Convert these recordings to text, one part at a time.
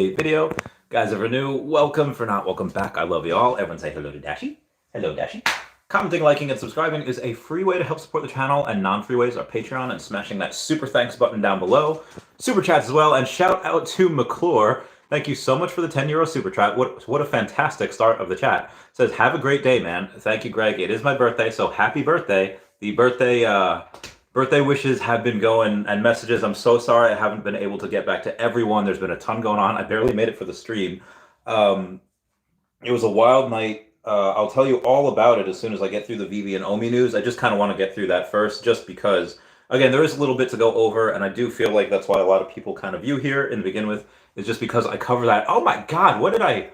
video. Guys, if you're new, welcome. For not, welcome back. I love you all. Everyone say hello to Dashi. Hello, Dashi. Commenting, liking, and subscribing is a free way to help support the channel, and non-free ways are Patreon and smashing that super thanks button down below. Super chats as well, and shout out to McClure. Thank you so much for the 10 euro super chat. What a fantastic start of the chat. Says, have a great day, man. Thank you, Greg. It is my birthday, so happy birthday. The birthday wishes have been going, and messages. I'm so sorry I haven't been able to get back to everyone. There's been a ton going on. I barely made it for the stream. It was a wild night. I'll tell you all about it as soon as I get through the Veve and OMI news. I just kind of want to get through that first, just because, again, there is a little bit to go over, and I do feel like that's why a lot of people kind of view here and begin with, is just because I cover that. Oh my God, what did I...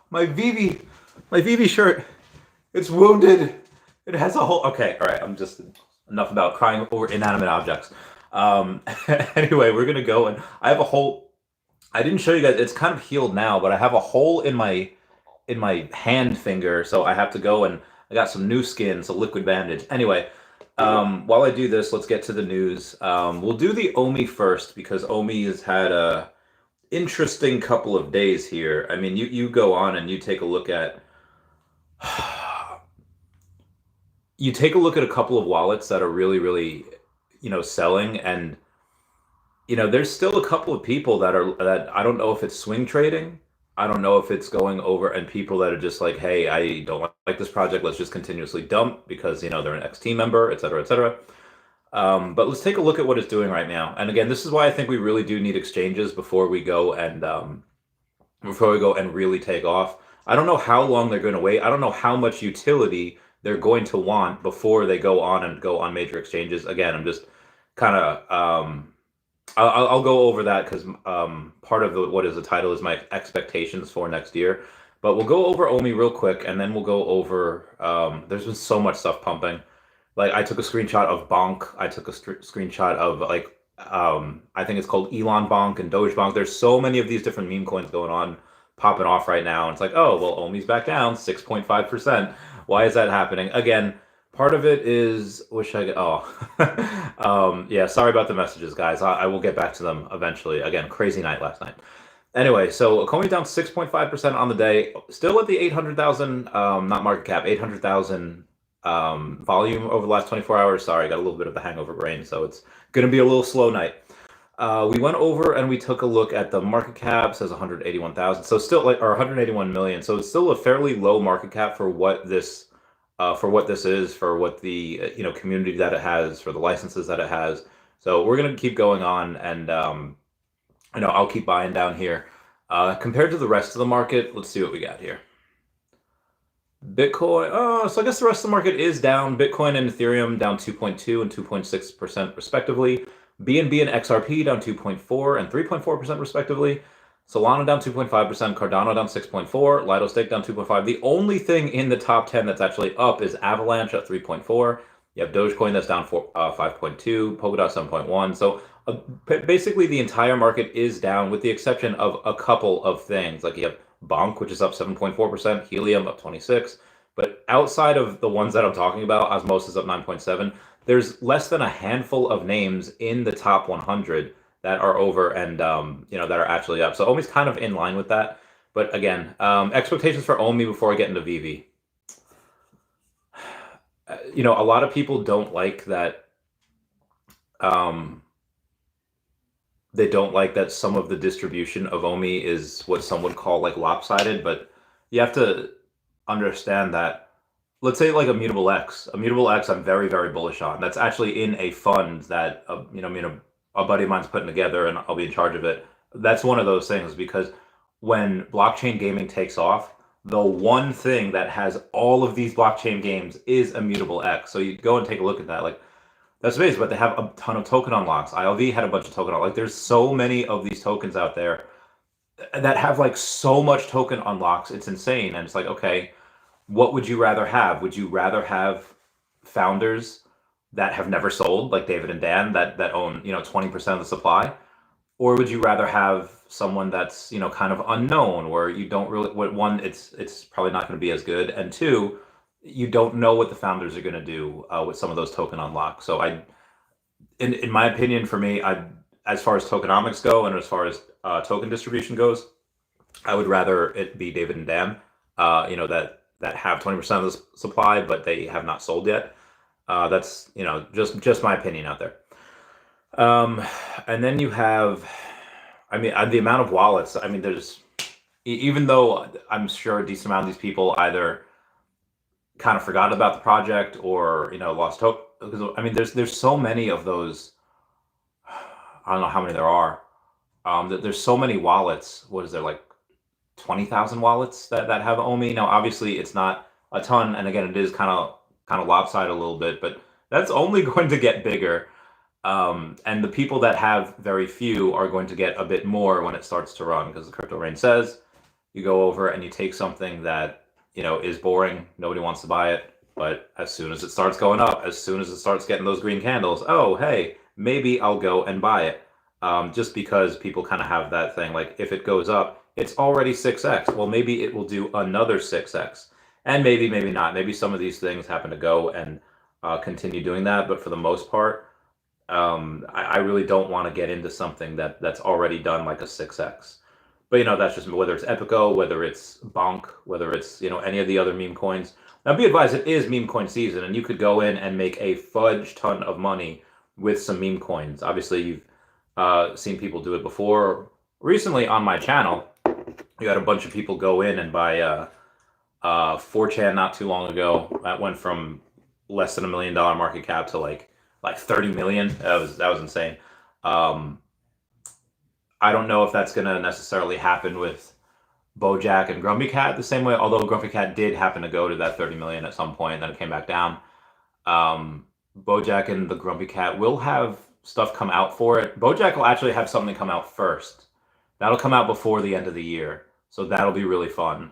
my Veve shirt. It's wounded. It has a whole... Okay, all right, I'm just... Enough about crying over inanimate objects. Anyway, we're going to go, and I have a hole. I didn't show you guys. It's kind of healed now, but I have a hole in my hand finger, so I have to go, and I got some new skin, so liquid bandage. Anyway, while I do this, let's get to the news. We'll do the OMI first, because OMI has had a interesting couple of days here. I mean, you go on and you take a look at... You take a look at a couple of wallets that are really, selling, and, there's still a couple of people that I don't know if it's swing trading. I don't know if it's going over, and people that are just like, hey, I don't like this project. Let's just continuously dump because, they're an XT member, et cetera, et cetera. But let's take a look at what it's doing right now. And again, this is why I think we really do need exchanges before we go and really take off. I don't know how long they're going to wait. I don't know how much utility they're going to want before they go on major exchanges. Again, I'm just kind of I'll go over that because part of what is the title is my expectations for next year. But we'll go over OMI real quick, and then we'll go over there's been so much stuff pumping. Like, I took a screenshot of Bonk. I took a screenshot of I think it's called Elon Bonk and Doge Bonk. There's so many of these different meme coins going on, popping off right now. And it's like, oh, well, OMI's back down 6.5%. Why is that happening? Again, part of it is, yeah, sorry about the messages, guys. I will get back to them eventually. Again, crazy night last night. Anyway, so Comey down 6.5% on the day, still at the 800,000, not market cap, 800,000 volume over the last 24 hours. Sorry, I got a little bit of the hangover brain, so it's going to be a little slow night. We went over and we took a look at the market cap. Says 181,000, so still or 181 million. So it's still a fairly low market cap for what this is, for what the community that it has, for the licenses that it has. So we're gonna keep going on, and I'll keep buying down here. Compared to the rest of the market, let's see what we got here. Bitcoin. So I guess the rest of the market is down. Bitcoin and Ethereum down 2.2 and 2.6% respectively. BNB and XRP down 2.4 and 3.4% respectively. Solana down 2.5%, Cardano down 6.4, Lido Stake down 2.5. The only thing in the top 10 that's actually up is Avalanche at 3.4. You have Dogecoin that's down 5.2, Polkadot 7.1. So basically the entire market is down, with the exception of a couple of things. Like, you have Bonk, which is up 7.4%, Helium up 26%. But outside of the ones that I'm talking about, Osmosis up 9.7%. There's less than a handful of names in the top 100 that are over and, that are actually up. So OMI's kind of in line with that. But again, expectations for OMI before I get into Veve. A lot of people don't like that. They don't like that some of the distribution of OMI is what some would call like lopsided. But you have to understand that, let's say like Immutable X. Immutable X I'm very, very bullish on. That's actually in a fund that, a buddy of mine's putting together, and I'll be in charge of it. That's one of those things, because when blockchain gaming takes off, the one thing that has all of these blockchain games is Immutable X. So you go and take a look at that. Like, that's amazing, but they have a ton of token unlocks. ILV had a bunch of token unlocks. Like, there's so many of these tokens out there that have like so much token unlocks. It's insane. And it's like, okay, what would you rather have? Would you rather have founders that have never sold, like David and Dan, that own 20% of the supply? Or would you rather have someone that's kind of unknown, where you don't really, one, it's probably not going to be as good, and two, you don't know what the founders are going to do with some of those token unlocks. So in my opinion, for me, as far as tokenomics go, and as far as token distribution goes, I would rather it be David and Dan, that have 20% of the supply, but they have not sold yet. That's just my opinion out there. And then you have, the amount of wallets. I mean, there's, even though I'm sure a decent amount of these people either kind of forgot about the project or lost hope, because there's so many of those. I don't know how many there are. There's so many wallets. What is there, like 20,000 wallets that have OMI? Now, obviously, it's not a ton, and again, it is kind of lopsided a little bit, but that's only going to get bigger. And the people that have very few are going to get a bit more when it starts to run, because the crypto rain says you go over and you take something that is boring, nobody wants to buy it, but as soon as it starts going up, as soon as it starts getting those green candles, oh hey, maybe I'll go and buy it. Just because people kind of have that thing, like if it goes up, it's already 6x. Well, maybe it will do another 6x, and maybe not. Maybe some of these things happen to go and continue doing that, but for the most part, I really don't want to get into something that's already done like a 6x. But that's just whether it's Epico, whether it's Bonk, whether it's any of the other meme coins. Now, be advised, it is meme coin season, and you could go in and make a fudge ton of money with some meme coins. Obviously, you've seen people do it before. Recently on my channel, you had a bunch of people go in and buy 4chan not too long ago. That went from less than $1 million market cap to like 30 million. That was insane. I don't know if that's going to necessarily happen with Bojack and Grumpy Cat the same way, although Grumpy Cat did happen to go to that 30 million at some point, then it came back down. Bojack and the Grumpy Cat will have stuff come out for it. Bojack will actually have something come out first. That'll come out before the end of the year, so that'll be really fun.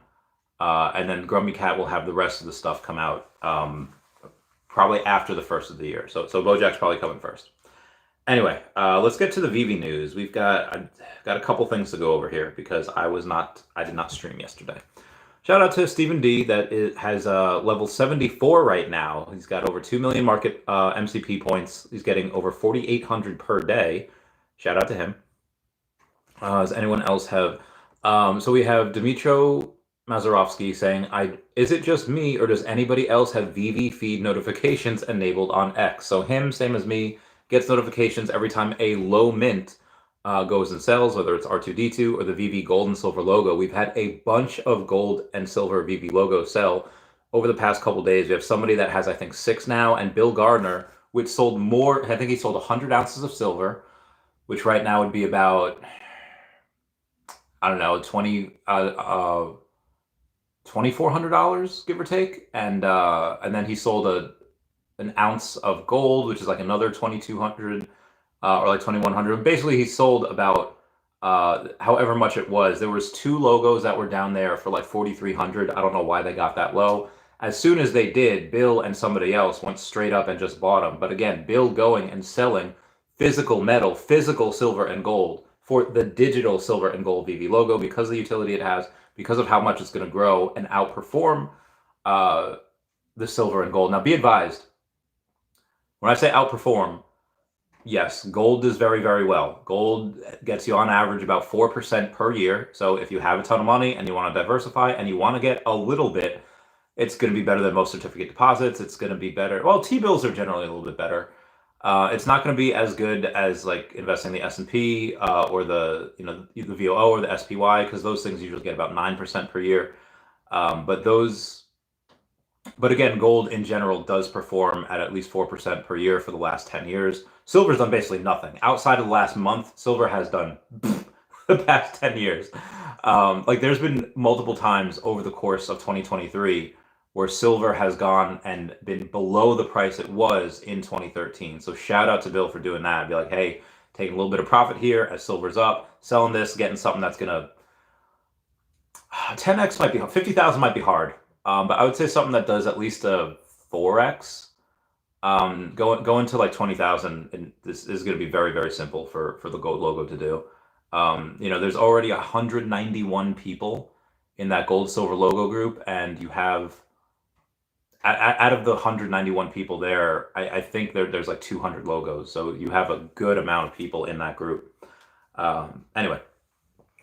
And then Grumpy Cat will have the rest of the stuff come out probably after the first of the year. So Bojack's probably coming first. Anyway, let's get to the Veve news. I've got a couple things to go over here because I did not stream yesterday. Shout out to Stephen D that has level 74 right now. He's got over 2 million market MCP points. He's getting over 4,800 per day. Shout out to him. Does anyone else have? So we have Dmitro Mazerovsky saying, is it just me or does anybody else have Veve feed notifications enabled on X? So him, same as me, gets notifications every time a low mint goes and sells, whether it's R2D2 or the Veve gold and silver logo. We've had a bunch of gold and silver Veve logos sell over the past couple days. We have somebody that has, I think, 6 now, and Bill Gardner, which sold more. I think he sold 100 ounces of silver, which right now would be about, I don't know, $2,400, give or take. And then he sold an ounce of gold, which is like another 2,200 or like 2,100. Basically, he sold about however much it was. There was 2 logos that were down there for like 4,300. I don't know why they got that low. As soon as they did, Bill and somebody else went straight up and just bought them. But again, Bill going and selling physical metal, physical silver and gold for the digital silver and gold Veve logo because of the utility it has, because of how much it's going to grow and outperform the silver and gold. Now, be advised, when I say outperform, yes, gold does very, very well. Gold gets you on average about 4% per year. So if you have a ton of money and you want to diversify and you want to get a little bit, it's going to be better than most certificate deposits. It's going to be better. Well, T-bills are generally a little bit better. It's not going to be as good as like investing in the S&P or the VOO or the SPY, because those things usually get about 9% per year. But again, gold in general does perform at least 4% per year for the last 10 years. Silver's done basically nothing. Outside of the last month, silver has done the past 10 years. Like there's been multiple times over the course of 2023 where silver has gone and been below the price it was in 2013. So shout out to Bill for doing that. Be like, hey, taking a little bit of profit here as silver's up, selling this, getting something that's gonna 10x might be 50,000 might be hard. But I would say something that does at least a 4x. Going to like 20,000, and this is going to be very, very simple for the gold logo to do. There's already 191 people in that gold silver logo group, and you have out of the 191 people there, I think there's like 200 logos, so you have a good amount of people in that group. Anyway,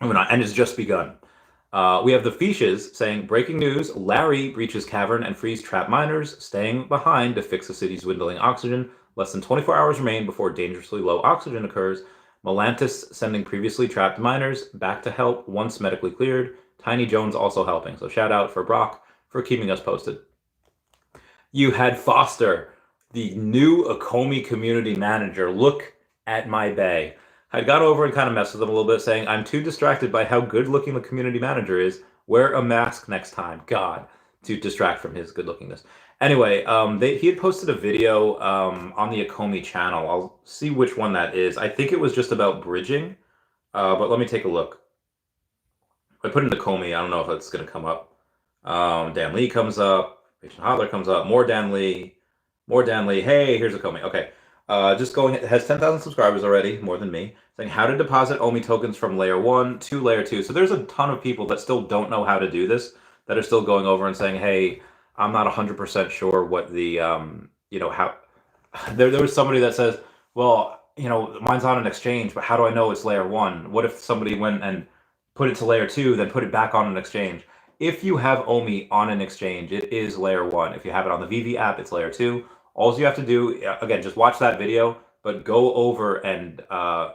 And it's just begun. We have the Feeshes saying, breaking news, Larry breaches cavern and frees trapped miners, staying behind to fix the city's dwindling oxygen. Less than 24 hours remain before dangerously low oxygen occurs. Melantis sending previously trapped miners back to help once medically cleared. Tiny Jones also helping. So shout out for Brock for keeping us posted. You had Foster, the new OMI community manager. Look at my bay. I'd gone over and kind of messed with him a little bit, saying, I'm too distracted by how good looking the community manager is. Wear a mask next time. God, to distract from his good lookingness. Anyway, he had posted a video on the OMI channel. I'll see which one that is. I think it was just about bridging, but let me take a look. I put in OMI. I don't know if it's going to come up. Dan Lee comes up. Patient Hodler comes up. More Dan Lee. More Dan Lee. Hey, here's OMI. Okay. Just going, it has 10,000 subscribers already, more than me, saying how to deposit OMI tokens from layer 1 to layer 2. So there's a ton of people that still don't know how to do this, that are still going over and saying, hey, I'm not 100% sure what the, how, there was somebody that says, well, mine's on an exchange, but how do I know it's layer 1? What if somebody went and put it to layer 2, then put it back on an exchange? If you have OMI on an exchange, it is layer 1. If you have it on the Veve app, it's layer 2. All you have to do, again, just watch that video, but go over and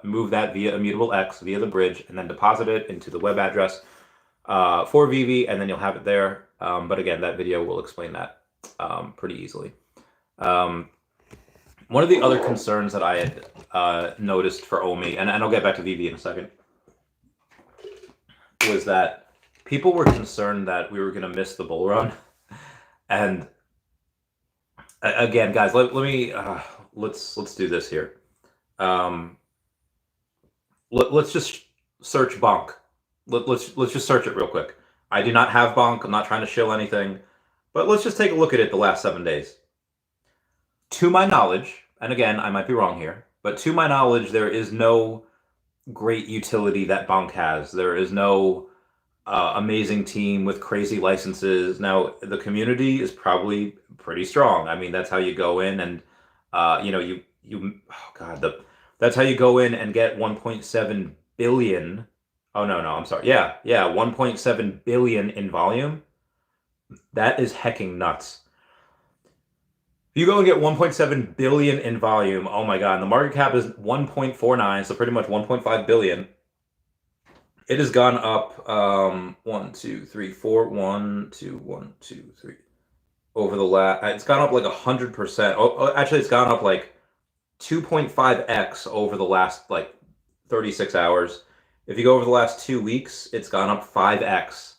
move that via Immutable X, via the bridge, and then deposit it into the web address for Veve, and then you'll have it there. But again, that video will explain that pretty easily. One of the other concerns that I had noticed for OMI, and I'll get back to Veve in a second, was that people were concerned that we were going to miss the bull run. And again, guys, let's do this here. Let's just search bonk. Let's just search it real quick. I do not have bonk. I'm not trying to shill anything, but let's just take a look at it the last 7 days. To my knowledge, and again, I might be wrong here, but to my knowledge, there is no great utility that bonk has. There is no amazing team with crazy licenses. Now, the community is probably pretty strong. I mean, that's how you go in and, that's how you go in and get 1.7 billion. Oh, no, I'm sorry. Yeah, 1.7 billion in volume. That is hecking nuts. If you go and get 1.7 billion in volume, oh my God, and the market cap is 1.49, so pretty much 1.5 billion. It has gone up 1, 2, 3, 4, 1, 2, 1, 2, 3 over the last. It's gone up like 100%. Oh, actually, it's gone up like 2.5x over the last like 36 hours. If you go over the last 2 weeks, it's gone up 5x.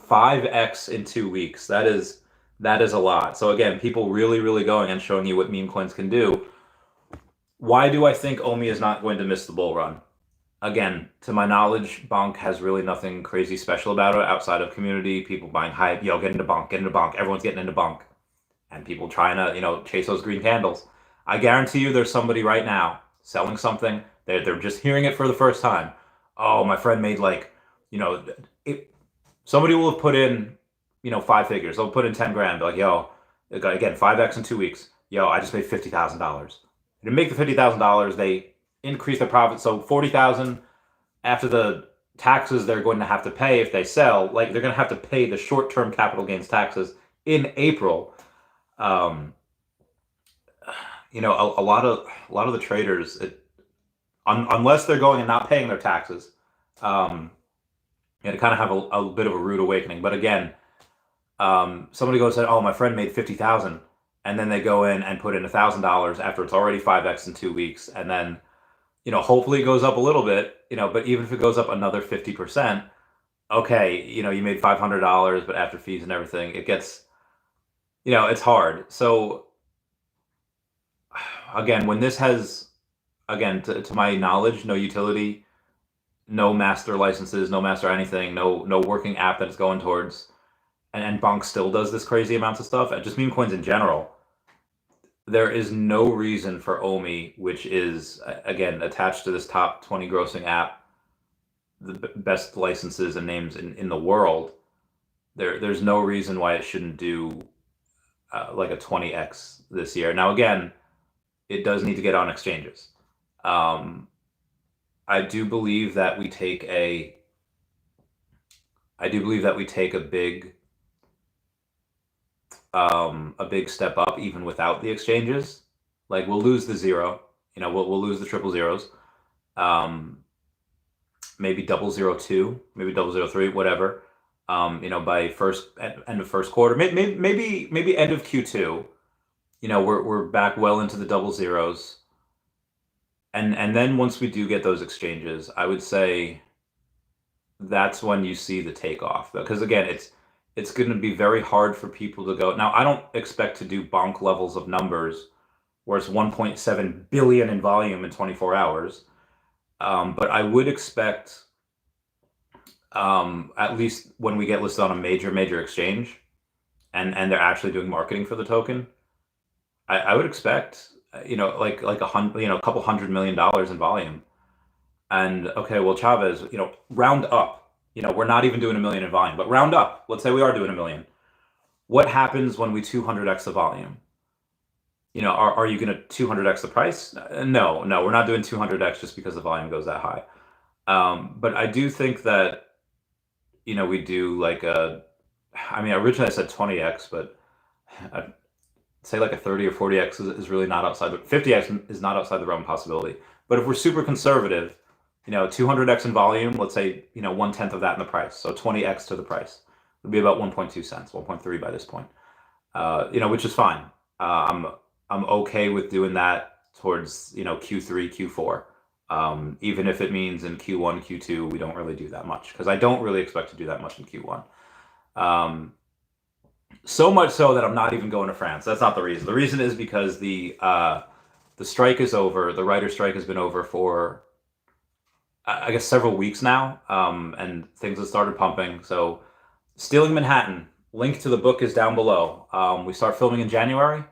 5x in 2 weeks. That is a lot. So again, people really going and showing you what meme coins can do. Why do I think OMI is not going to miss the bull run? Again, to my knowledge, bonk has really nothing crazy special about it outside of community, people buying hype, get into bonk, everyone's getting into bonk, and people trying to, chase those green candles. I guarantee you there's somebody right now selling something, they're just hearing it for the first time. Oh, my friend made somebody will have put in, 5 figures, they'll put in 10 grand, be like, yo, again, 5x in 2 weeks, yo, I just made $50,000. To make the $50,000, they increase their profit. So 40,000 after the taxes they're going to have to pay if they sell, like they're going to have to pay the short-term capital gains taxes in April. A lot of the traders, unless they're going and not paying their taxes, to kind of have a bit of a rude awakening. But again, somebody goes and said, oh, my friend made 50,000, and then they go in and put in $1,000 after it's already 5x in 2 weeks, and then hopefully it goes up a little bit, but even if it goes up another 50%, okay, you made $500, but after fees and everything, it gets, it's hard. So again, when this has, again, to my knowledge, no utility, no master licenses, no master anything, no working app that it's going towards, and bonk still does this crazy amounts of stuff, and just meme coins in general, there is no reason for OMI, which is, again, attached to this top 20 grossing app, the best licenses and names in the world, there's no reason why it shouldn't do like a 20x this year. Now, again, it does need to get on exchanges. I do believe that we take a I do believe that we take a big step up even without the exchanges. Like we'll lose the zero, we'll lose the triple zeros, um, maybe 002, maybe 003, whatever. By end of first quarter, maybe end of Q2. We're back well into the double zeros, and then once we do get those exchanges, I would say that's when you see the takeoff. Because again, it's going to be very hard for people to go. Now, I don't expect to do bonk levels of numbers where it's 1.7 billion in volume in 24 hours. But I would expect, at least when we get listed on a major exchange and they're actually doing marketing for the token, I would expect, like a couple $100 million in volume. And okay, well, Chavez, round up. We're not even doing 1 million in volume, but round up. Let's say we are doing 1 million. What happens when we 200x the volume? Are you going to 200x the price? No, we're not doing 200x just because the volume goes that high. But I do think that, we do like originally I said 20x, but I'd say like a 30 or 40x is really not outside. 50x is not outside the realm of possibility. But if we're super conservative, 200x in volume, let's say, 1/10 of that in the price. So 20x to the price would be about 1.2 cents, 1.3 by this point. Which is fine. I'm okay with doing that towards, Q3, Q4. Even if it means in Q1, Q2, we don't really do that much, because I don't really expect to do that much in Q1. So much so that I'm not even going to France. That's not the reason. The reason is because the strike is over. The writer's strike has been over for, I guess, several weeks now, and things have started pumping. So, Stealing Manhattan, link to the book is down below. We start filming in January,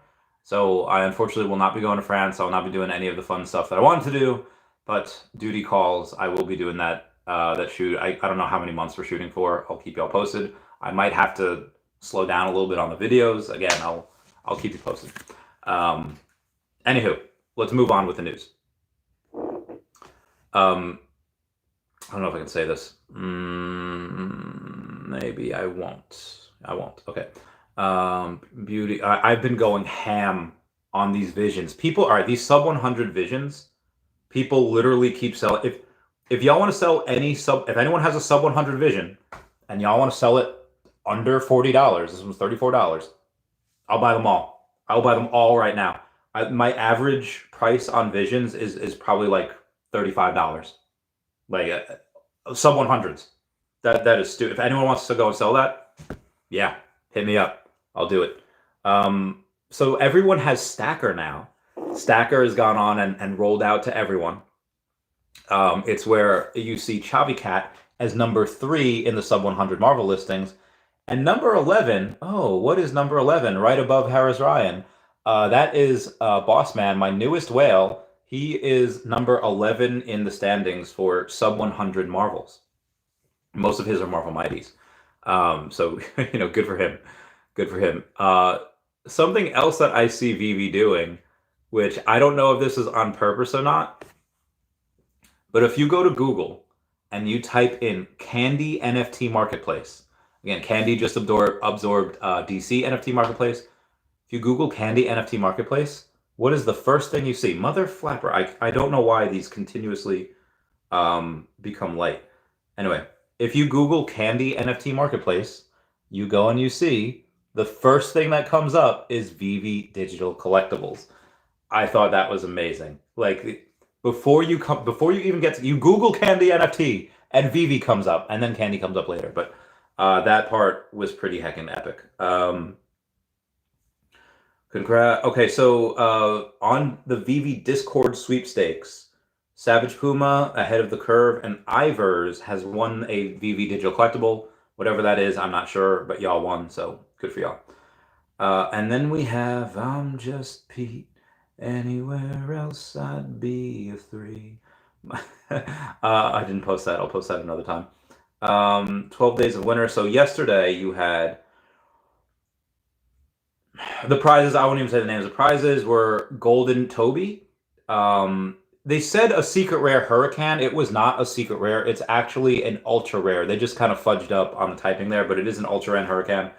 so I unfortunately will not be going to France. I will not be doing any of the fun stuff that I wanted to do, but duty calls. I will be doing that shoot. I don't know how many months we're shooting for. I'll keep y'all posted. I might have to slow down a little bit on the videos. Again, I'll keep you posted. Anywho, let's move on with the news. I don't know if I can say this. Maybe I won't. Okay. Beauty. I've been going ham on these visions. These sub 100 visions, people literally keep selling. If y'all want to sell if anyone has a sub 100 vision and y'all want to sell it under $40, this one's $34, I'll buy them all. I'll buy them all right now. My average price on visions is probably like $35. Like sub 100s. That is stupid. If anyone wants to go and sell that, yeah, hit me up. I'll do it. So everyone has Stacker now. Stacker has gone on and rolled out to everyone. It's where you see Chavez as number 3 in the sub 100 Marvel listings. And number 11, what is number 11? Right above Harris Ryan. That is Boss Man, my newest whale. He is number 11 in the standings for sub 100 Marvels. Most of his are Marvel Mighties. So, good for him. Good for him. Something else that I see Veve doing, which I don't know if this is on purpose or not, but if you go to Google and you type in Candy NFT Marketplace, again, Candy just absorbed DC NFT Marketplace. If you Google Candy NFT Marketplace, what is the first thing you see? Mother flapper. I don't know why these continuously become light. Anyway, if you Google Candy NFT Marketplace, you go and you see the first thing that comes up is Veve Digital Collectables. I thought that was amazing. Like, before you even get to, you Google Candy NFT and Veve comes up, and then Candy comes up later. But that part was pretty heckin' epic. Congrats. Okay, so on the Veve Discord sweepstakes, Savage Puma ahead of the curve, and Ivers has won a Veve Digital Collectible. Whatever that is, I'm not sure, but y'all won, so good for y'all. And then we have I'm Just Pete. Anywhere else I'd be a 3. I didn't post that. I'll post that another time. 12 Days of Winter. So yesterday you had the prizes. I won't even say the names. The prizes were Golden Toby. they said a secret rare Hurricane. It was not a secret rare. It's actually an ultra rare. They just kind of fudged up on the typing there, but it is an ultra rare Hurricane,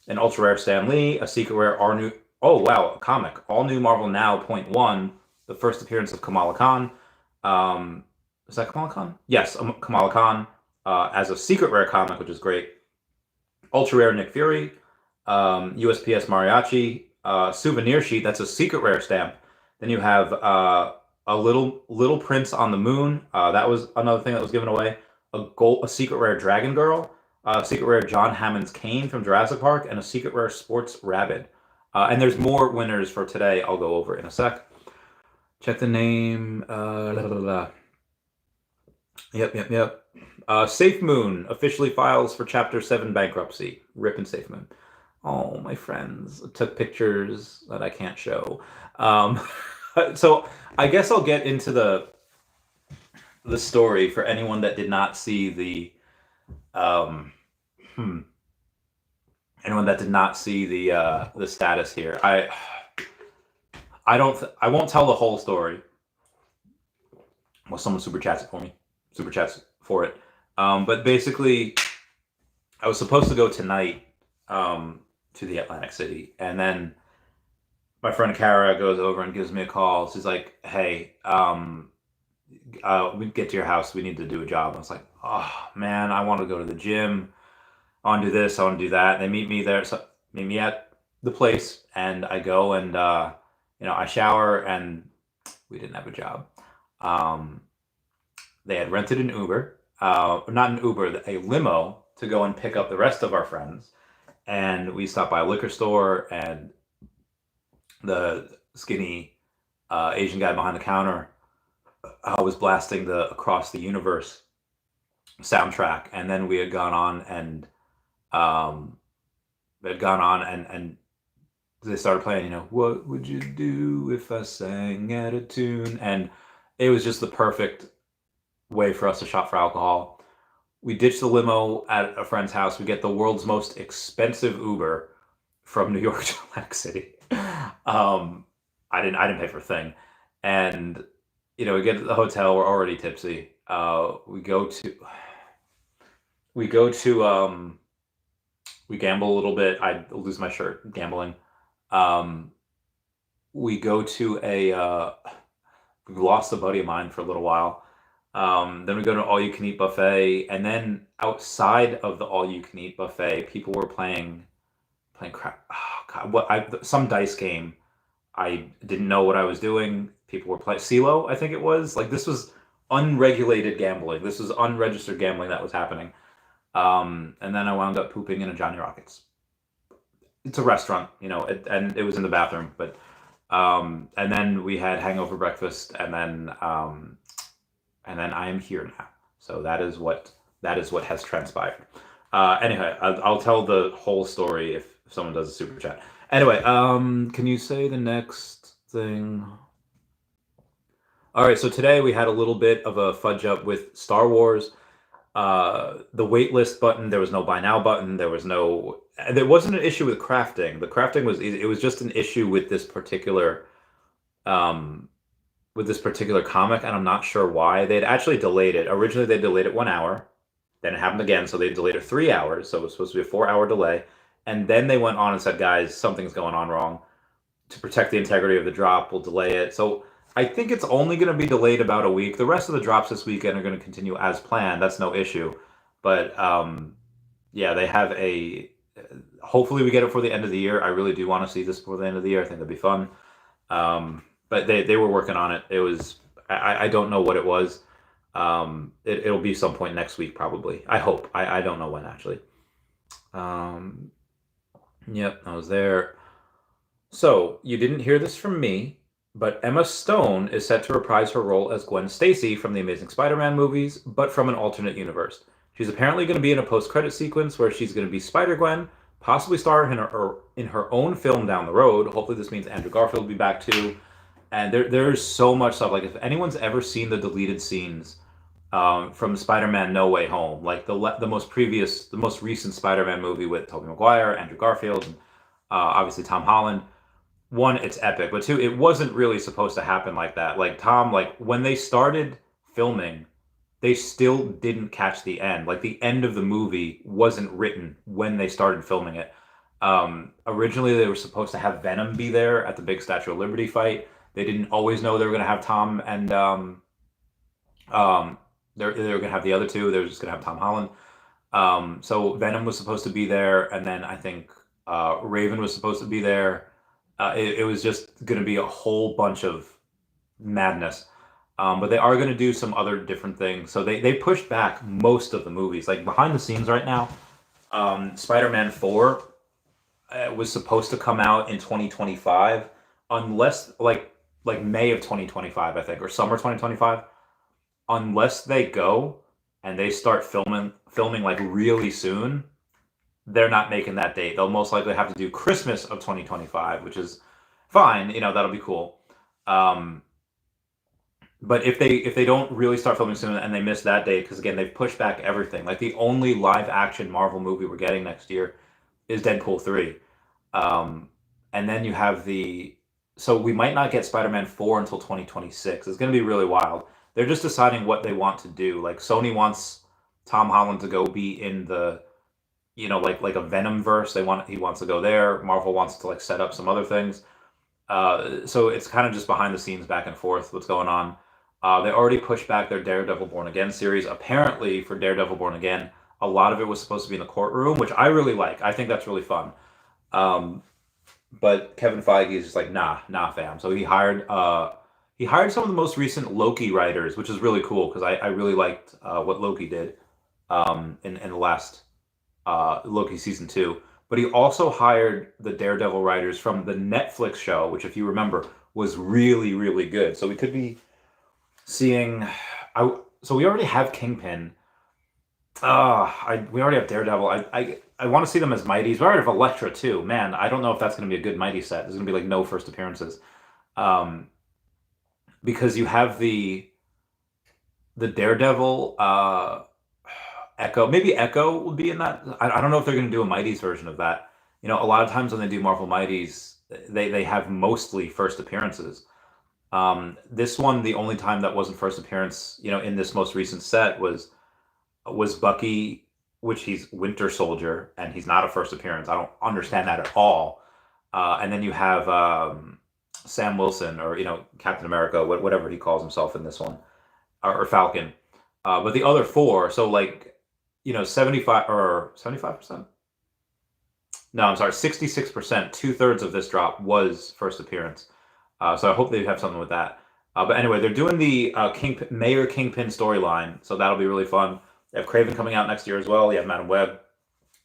an ultra rare Stan Lee, a secret rare our new. Oh wow, a comic. All New Marvel Now .1, the first appearance of Kamala Khan. Is that Kamala Khan? Yes, Kamala Khan as a secret rare comic, which is great. Ultra rare Nick Fury, USPS Mariachi, souvenir sheet. That's a secret rare stamp. Then you have a little Prince on the Moon. That was another thing that was given away. A secret rare Dragon Girl, a secret rare John Hammond's cane from Jurassic Park, and a secret rare Sports Rabbit. And there's more winners for today. I'll go over in a sec. Check the name. Yep. Safe Moon officially files for Chapter 7 bankruptcy. Rip and Safe Moon. Oh, my friends. I took pictures that I can't show. So I guess I'll get into the story for anyone that did not see the anyone that did not see the status here. I won't tell the whole story. Well, someone super chats it for me. Super chats for it. But basically, I was supposed to go tonight to the Atlantic City, and then my friend Kara goes over and gives me a call. She's like, "Hey, we get to your house. We need to do a job." I was like, "Oh man, I want to go to the gym. I want to do this. I want to do that." And they meet me there. So meet me at the place, and I go and I shower, and we didn't have a job. They had rented an Uber, not an Uber, a limo to go and pick up the rest of our friends. And we stopped by a liquor store, and the skinny Asian guy behind the counter was blasting the Across the Universe soundtrack. And then we had gone on and they started playing, what would you do if I sang out of tune? And it was just the perfect way for us to shop for alcohol. We ditched the limo at a friend's house. We get the world's most expensive Uber from New York to Atlantic City. I didn't pay for a thing. And we get to the hotel. We're already tipsy. We gamble a little bit. I lose my shirt gambling. We go to we lost a buddy of mine for a little while. Then we go to an all-you-can-eat buffet, and then outside of the all-you-can-eat buffet, people were playing crap. Oh, God, some dice game. I didn't know what I was doing. People were playing CeeLo, I think it was. Like, this was unregulated gambling. This was unregistered gambling that was happening. And then I wound up pooping in a Johnny Rockets. It's a restaurant, and it was in the bathroom. But and then we had hangover breakfast, and then I am here now. So that is what has transpired. Anyway, I'll tell the whole story if someone does a super chat. Anyway, can you say the next thing? All right, so today we had a little bit of a fudge up with Star Wars. The waitlist button, there was no buy now button. There wasn't an issue with crafting. The crafting was easy. It was just an issue with this particular comic, and I'm not sure why. They'd actually delayed it. Originally, they delayed it 1 hour. Then it happened again, so they delayed it 3 hours. So it was supposed to be a 4-hour delay. And then they went on and said, guys, something's going on wrong. To protect the integrity of the drop, we'll delay it. So I think it's only going to be delayed about a week. The rest of the drops this weekend are going to continue as planned. That's no issue. But yeah, they have hopefully we get it for the end of the year. I really do want to see this before the end of the year. I think that'd be fun. But they were working on it. It was, I don't know what it was. It'll be some point next week, probably. I hope. I don't know when, actually. Yep, I was there. So, you didn't hear this from me, but Emma Stone is set to reprise her role as Gwen Stacy from the Amazing Spider-Man movies, but from an alternate universe. She's apparently going to be in a post-credit sequence where she's going to be Spider-Gwen, possibly star in her own film down the road. Hopefully this means Andrew Garfield will be back too. And there's so much stuff. Like, if anyone's ever seen the deleted scenes from Spider-Man No Way Home, like the most recent Spider-Man movie with Tobey Maguire, Andrew Garfield, and obviously Tom Holland, one, it's epic, but two, it wasn't really supposed to happen like that. Like Tom, like when they started filming, they still didn't catch the end. Like the end of the movie wasn't written when they started filming it. Originally, they were supposed to have Venom be there at the big Statue of Liberty fight. They didn't always know they were going to have Tom and they were going to have the other two. They were just going to have Tom Holland. So Venom was supposed to be there, and then I think Raven was supposed to be there. It was just going to be a whole bunch of madness. But they are going to do some other different things. So they pushed back most of the movies. Like behind the scenes right now, Spider-Man 4 was supposed to come out in 2025, unless like May of 2025, I think, or summer 2025. Unless they go and they start filming like really soon, they're not making that date. They'll most likely have to do Christmas of 2025, which is fine. You know, that'll be cool. But if they don't really start filming soon and they miss that date, because again they've pushed back everything. Like the only live action Marvel movie we're getting next year is Deadpool 3. And then you have so we might not get Spider-Man 4 until 2026. It's going to be really wild. They're just deciding what they want to do. Like Sony wants Tom Holland to go be in the, like a Venom verse. He wants to go there. Marvel wants to like set up some other things. So it's kind of just behind the scenes, back and forth, what's going on. They already pushed back their Daredevil Born Again series. Apparently, for Daredevil Born Again, a lot of it was supposed to be in the courtroom, which I really like. I think that's really fun. But Kevin Feige is just like, nah, fam. So he hired some of the most recent Loki writers, which is really cool because I really liked what Loki did in the last Loki season 2. But he also hired the Daredevil writers from the Netflix show, which, if you remember, was really, really good. So we could be seeing. So we already have Kingpin. We already have Daredevil. I want to see them as Mighties. We already have Elektra too. Man, I don't know if that's going to be a good Mighty set. There's going to be like no first appearances, because you have the Daredevil. Echo, maybe Echo would be in that. I don't know if they're going to do a Mighties version of that. A lot of times when they do Marvel Mighties, they have mostly first appearances. This one, the only time that wasn't first appearance, in this most recent set was Bucky, which he's Winter Soldier, and he's not a first appearance. I don't understand that at all. And then you have Sam Wilson, or Captain America, whatever he calls himself in this one, or Falcon. But the other four, so like 75 or 75%. No, I'm sorry, 66%. 2/3 of this drop was first appearance. So I hope they have something with that. But anyway, they're doing the Mayor Kingpin storyline, so that'll be really fun. They have Kraven coming out next year as well. You have Madam Web.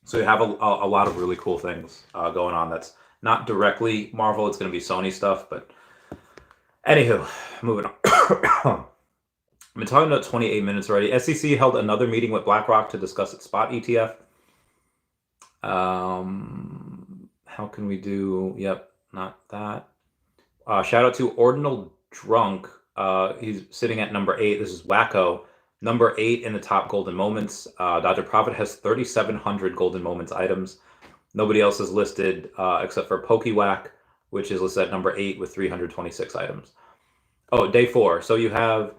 So you have a lot of really cool things going on. That's not directly Marvel. It's going to be Sony stuff. But anywho, moving on. I've been talking about 28 minutes already. SEC held another meeting with BlackRock to discuss its spot ETF. How can we do? Yep, not that. Shout out to Ordinal Drunk. He's sitting at number 8. This is Wacko. Number 8 in the top golden moments. Dr. Profit has 3,700 golden moments items. Nobody else is listed except for PokeWhack, which is listed at number 8 with 326 items. Oh, day 4. So you have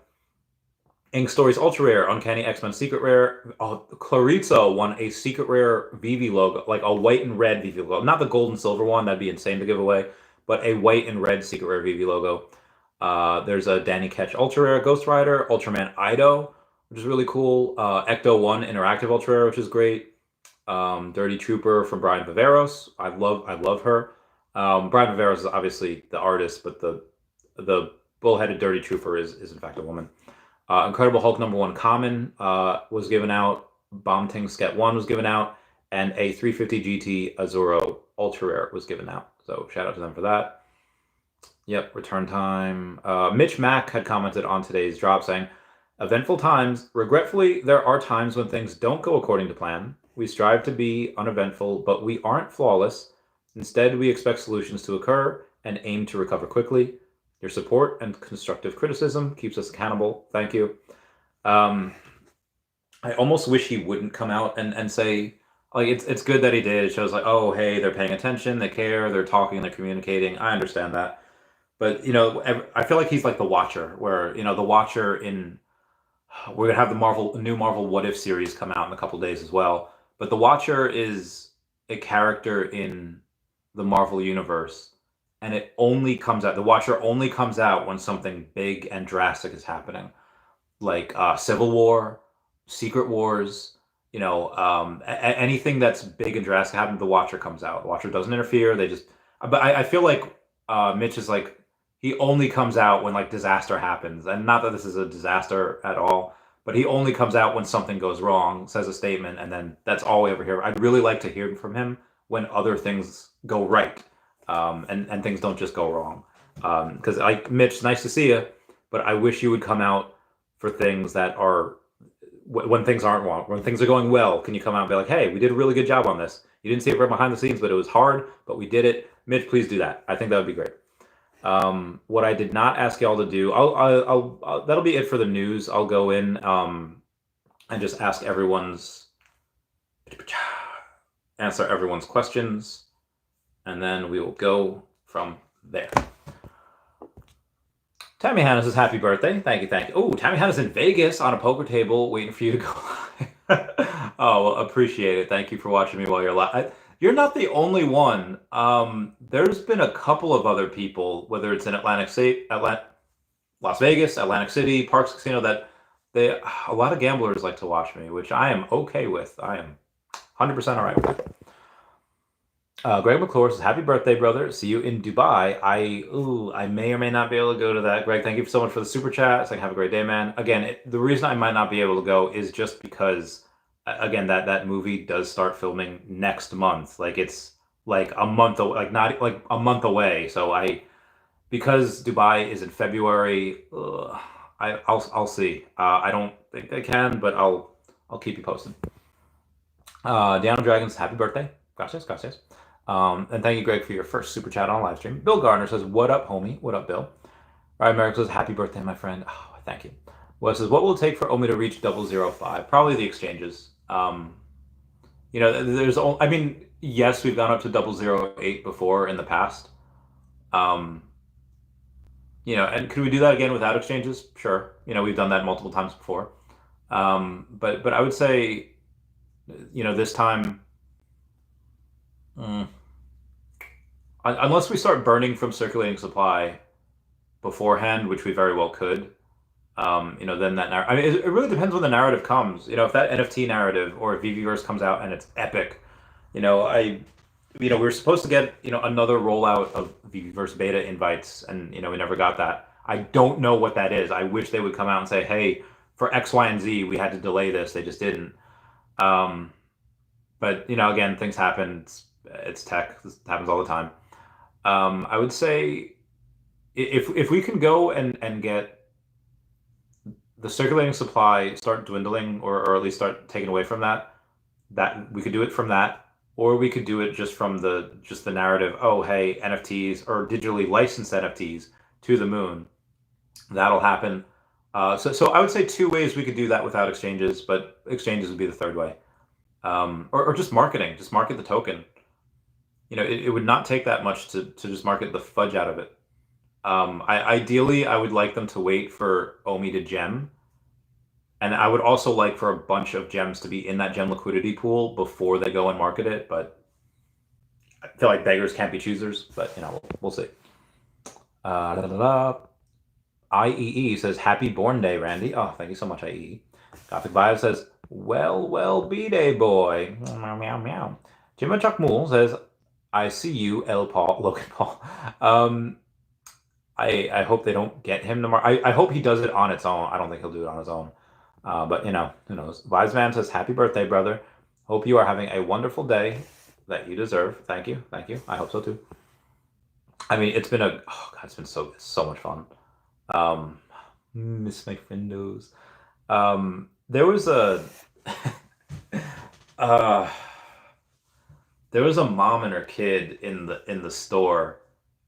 Ink Stories Ultra Rare, Uncanny X-Men Secret Rare. Oh, Claritzo won a Secret Rare VV logo, like a white and red VV logo. Not the gold and silver one, that'd be insane to give away, but a white and red Secret Rare VV logo. There's a Danny Ketch Ultra Rare Ghost Rider, Ultraman Ido, which is really cool. Ecto 1 Interactive Ultra Rare, which is great. Dirty Trooper from Brian Viveros. I love her. Brian Viveros is obviously the artist, but the bullheaded Dirty Trooper is in fact a woman. Incredible Hulk number 1 common was given out. Bomb Ting Sket 1 was given out, and a 350 GT Azuro Ultra Rare was given out. So shout out to them for that. Yep, return time. Mitch Mack had commented on today's drop saying, "Eventful times. Regretfully, there are times when things don't go according to plan. We strive to be uneventful, but we aren't flawless. Instead, we expect solutions to occur and aim to recover quickly. Your support and constructive criticism keeps us accountable. Thank you." I almost wish he wouldn't come out and say like it's good that he did. It shows like, oh, hey, they're paying attention, they care, they're talking, they're communicating. I understand that. But I feel like he's like the Watcher, where the Watcher in we're gonna have the new Marvel What If series come out in a couple days as well. But the Watcher is a character in the Marvel universe, and it only comes out. The Watcher only comes out when something big and drastic is happening, like Civil War, Secret Wars. Anything that's big and drastic happened. The Watcher comes out. The Watcher doesn't interfere. They just. But I feel like Mitch is like he only comes out when like disaster happens, and not that this is a disaster at all, but he only comes out when something goes wrong, says a statement, and then that's all we ever hear. I'd really like to hear from him when other things go right, and things don't just go wrong. Because like Mitch, nice to see you, but I wish you would come out for things that are when things aren't wrong, when things are going well. Can you come out and be like, hey, we did a really good job on this. You didn't see it right behind the scenes, but it was hard, but we did it. Mitch, please do that. I think that would be great. What I did not ask y'all to do, that'll be it for the news. I'll go in and just answer everyone's questions, and then we will go from there. Tammy Hannah says happy birthday. Thank you, thank you. Oh, Tammy Hannah's in Vegas on a poker table waiting for you to go live. Oh, well, appreciate it. Thank you for watching me while you're live. You're not the only one. There's been a couple of other people, whether it's in Las Vegas, Atlantic City, Parks Casino, that a lot of gamblers like to watch me, which I am okay with. I am 100% all right with it. Greg McClure says, happy birthday, brother. See you in Dubai. I may or may not be able to go to that. Greg, thank you so much for the super chat. It's like, have a great day, man. Again, the reason I might not be able to go is just because, again, that movie does start filming next month. Like, it's like a month, not like a month away. So because Dubai is in February, I'll see. I don't think I can, but I'll keep you posted. Deanna Dragons, happy birthday. Gracias, gracias. And thank you, Greg, for your first super chat on live stream. Bill Gardner says, what up, homie? What up, Bill? Ryan Merrick says, happy birthday, my friend. Oh, thank you. What says, what will it take for OMI to reach 005? Probably the exchanges. Yes, we've gone up to 008 before in the past. And could we do that again without exchanges? Sure. We've done that multiple times before. But I would say, this time, unless we start burning from circulating supply beforehand, which we very well could, then that it really depends when the narrative comes. If that NFT narrative or if VVverse comes out and it's epic, we were supposed to get another rollout of VVverse beta invites, and we never got that. I don't know what that is. I wish they would come out and say, hey, for X, Y, and Z, we had to delay this. They just didn't. But again, things happen. It's tech. This happens all the time. I would say if we can go and get the circulating supply start dwindling or at least start taking away from that we could do it from that, or we could do it just from the narrative. Oh, hey, NFTs or digitally licensed NFTs to the moon. That'll happen. So I would say two ways we could do that without exchanges, but exchanges would be the third way. Or just marketing. Just market the token. It would not take that much to just market the fudge out of it. Ideally, I would like them to wait for OMI to gem. And I would also like for a bunch of gems to be in that gem liquidity pool before they go and market it. But I feel like beggars can't be choosers. But, we'll see. IEE says, happy born day, Randy. Oh, thank you so much, IEE. Gothic Vibe says, well, B-Day boy. Meow, meow, meow. Jimmy Chuck Mool says, I see you, Logan Paul. I hope they don't get him tomorrow. I hope he does it on its own. I don't think he'll do it on his own. But, who knows. Vibes Man says, happy birthday, brother. Hope you are having a wonderful day that you deserve. Thank you. Thank you. I hope so, too. It's been it's been so much fun. Miss my friendos. There was a there was a mom and her kid in the store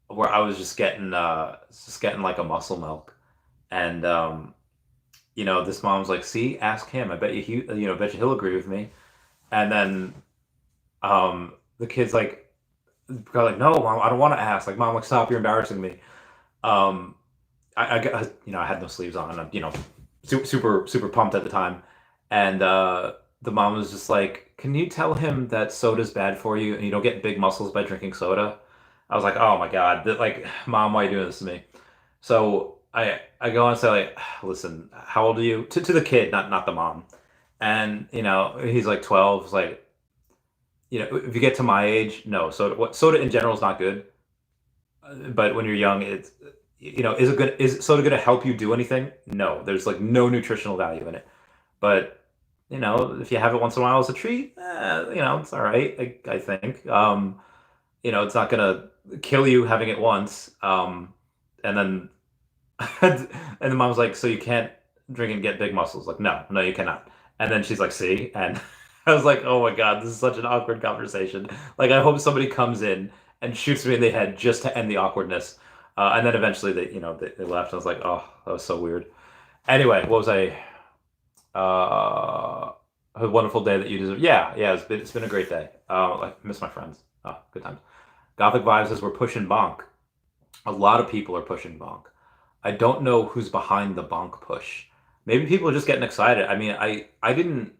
where I was just getting like a muscle milk, and this mom's like, see, ask him. I bet you bet you he'll agree with me. And then The kid's like, no, mom, I don't want to ask. Like, mom, like, stop, you're embarrassing me. Um, I got, I had no sleeves on, and I'm, super pumped at the time. And the mom was just like, can you tell him that soda's bad for you and you don't get big muscles by drinking soda? I was like, oh my God, like, mom, why are you doing this to me? So I go and say, like, listen, how old are you? To the kid, not the mom. And he's like 12. It's like, if you get to my age, no, soda in general is not good. But when you're young, it's is soda going to help you do anything? No, there's like no nutritional value in it. But if you have it once in a while as a treat, it's all right. I think. It's not gonna kill you having it once. And then and the mom's like, so you can't drink and get big muscles? Like, no, no, you cannot. And then she's like, see, and I was like, oh my God, this is such an awkward conversation. Like, I hope somebody comes in and shoots me in the head just to end the awkwardness. And then eventually they left. I was like, oh, that was so weird. Anyway, what was I? A wonderful day that you deserve. Yeah, yeah, it's been a great day. I miss my friends. Oh, good times. Gothic Vibes says we're pushing bonk. A lot of people are pushing bonk. I don't know who's behind the bonk push. Maybe people are just getting excited. I mean, I didn't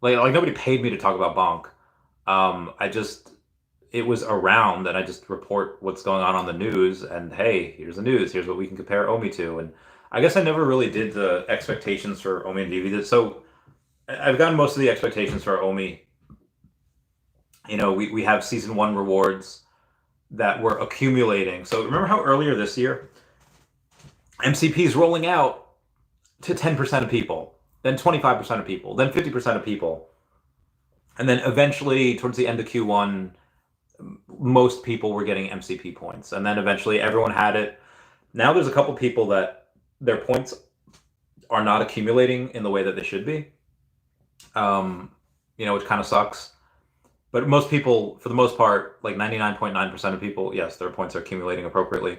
like nobody paid me to talk about bonk. I just it was around and I just report what's going on the news and hey, here's the news. Here's what we can compare OMI to. And I guess I never really did the expectations for OMI and Vivi. So I've gotten most of the expectations for OMI. We have season 1 rewards that we're accumulating. So remember how earlier this year MCP is rolling out to 10% of people, then 25% of people, then 50% of people. And then eventually towards the end of Q1, most people were getting MCP points. And then eventually everyone had it. Now there's a couple people that their points are not accumulating in the way that they should be. Which kind of sucks. But most people, for the most part, like 99.9% of people, yes, their points are accumulating appropriately.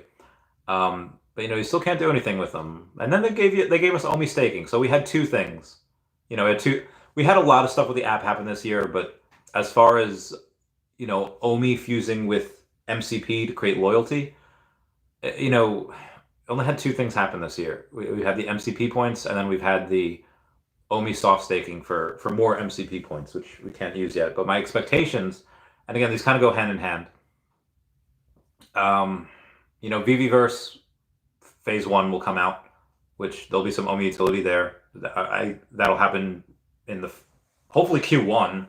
But you still can't do anything with them. And then they gave us OMI staking. So we had two things. We had a lot of stuff with the app happen this year, but as far as OMI fusing with MCP to create loyalty, only had two things happen this year. We had the MCP points, and then we've had the OMI soft staking for more MCP points, which we can't use yet. But my expectations, and again, these kind of go hand in hand. Viviverse phase 1 will come out, which there'll be some OMI utility there. That'll happen in hopefully Q1.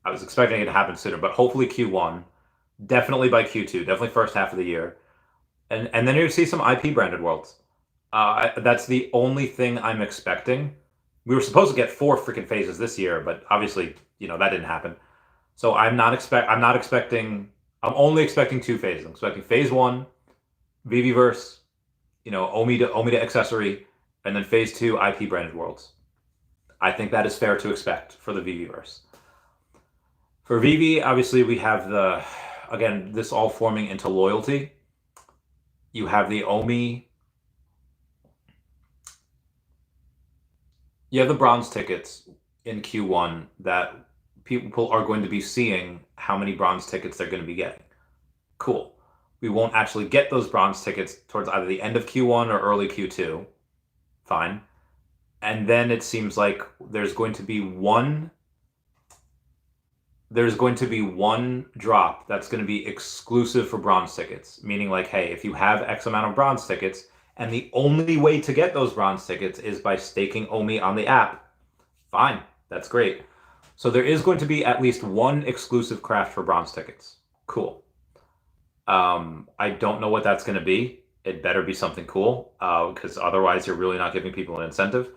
I was expecting it to happen sooner, but hopefully Q1. Definitely by Q2. Definitely first half of the year. And then you'll see some IP branded worlds. That's the only thing I'm expecting. We were supposed to get 4 freaking phases this year, but obviously, that didn't happen. So I'm only expecting 2 phases. I'm expecting phase 1, Viviverse, OMI to accessory, and then phase 2, IP branded worlds. I think that is fair to expect for the Viviverse. For Vivi, obviously we have this all forming into loyalty. You have the OMI. You have the bronze tickets in Q1 that people are going to be seeing how many bronze tickets they're going to be getting. Cool. We won't actually get those bronze tickets towards either the end of Q1 or early Q2. Fine. And then it seems like there's going to be one drop that's going to be exclusive for bronze tickets, meaning like, hey, if you have X amount of bronze tickets and the only way to get those bronze tickets is by staking OMI on the app, fine, that's great. So there is going to be at least one exclusive craft for bronze tickets. Cool. I don't know what that's going to be. It better be something cool, because otherwise you're really not giving people an incentive.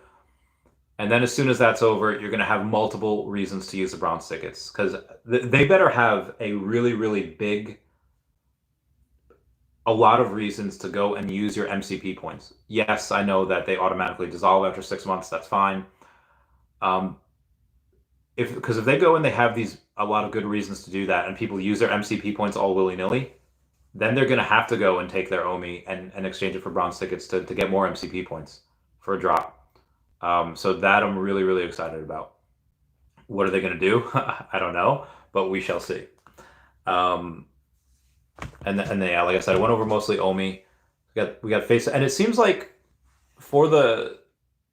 And then as soon as that's over, you're going to have multiple reasons to use the bronze tickets, because they better have a really, really a lot of reasons to go and use your MCP points. Yes, I know that they automatically dissolve after 6 months. That's fine. Because if they go and they have a lot of good reasons to do that, and people use their MCP points all willy-nilly, then they're going to have to go and take their OMI and exchange it for bronze tickets to get more MCP points for a drop. So that I'm really, really excited about. What are they going to do? I don't know. but we shall see. And then yeah, like I said, I went over mostly OMI. We got Facet, and it seems like for the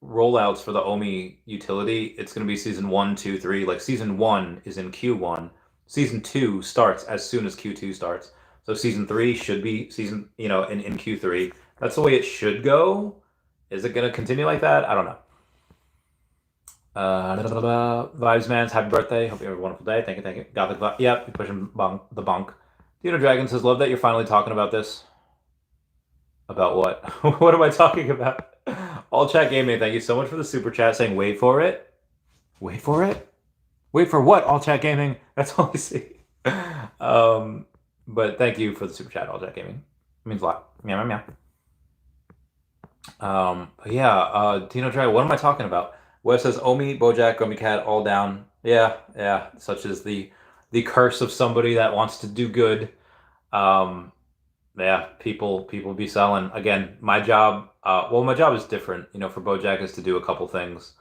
rollouts for the OMI utility, it's going to be season 1, 2, 3. Like season 1 is in Q1. Season 2 starts as soon as Q2 starts. So season 3 should be in Q3. That's the way it should go. Is it going to continue like that? I don't know. Vibes Man's happy birthday. Hope you have a wonderful day. Thank you. Got the yep, pushing the bunk. Dino Dragon says, love that you're finally talking about this. About what? What am I talking about? All Chat Gaming, thank you so much for the super chat saying wait for it. Wait for it? Wait for what? All Chat Gaming? That's all I see. But thank you for the super chat, All Chat Gaming. It means a lot. Meow, meow, meow. But yeah, Dino Dragon, what am I talking about? Wes says Omi, Bojack, Grumpy Cat, all down. Yeah. Such as the curse of somebody that wants to do good. Yeah, people be selling. Again, my job, my job is different. For Bojack is to do a couple things.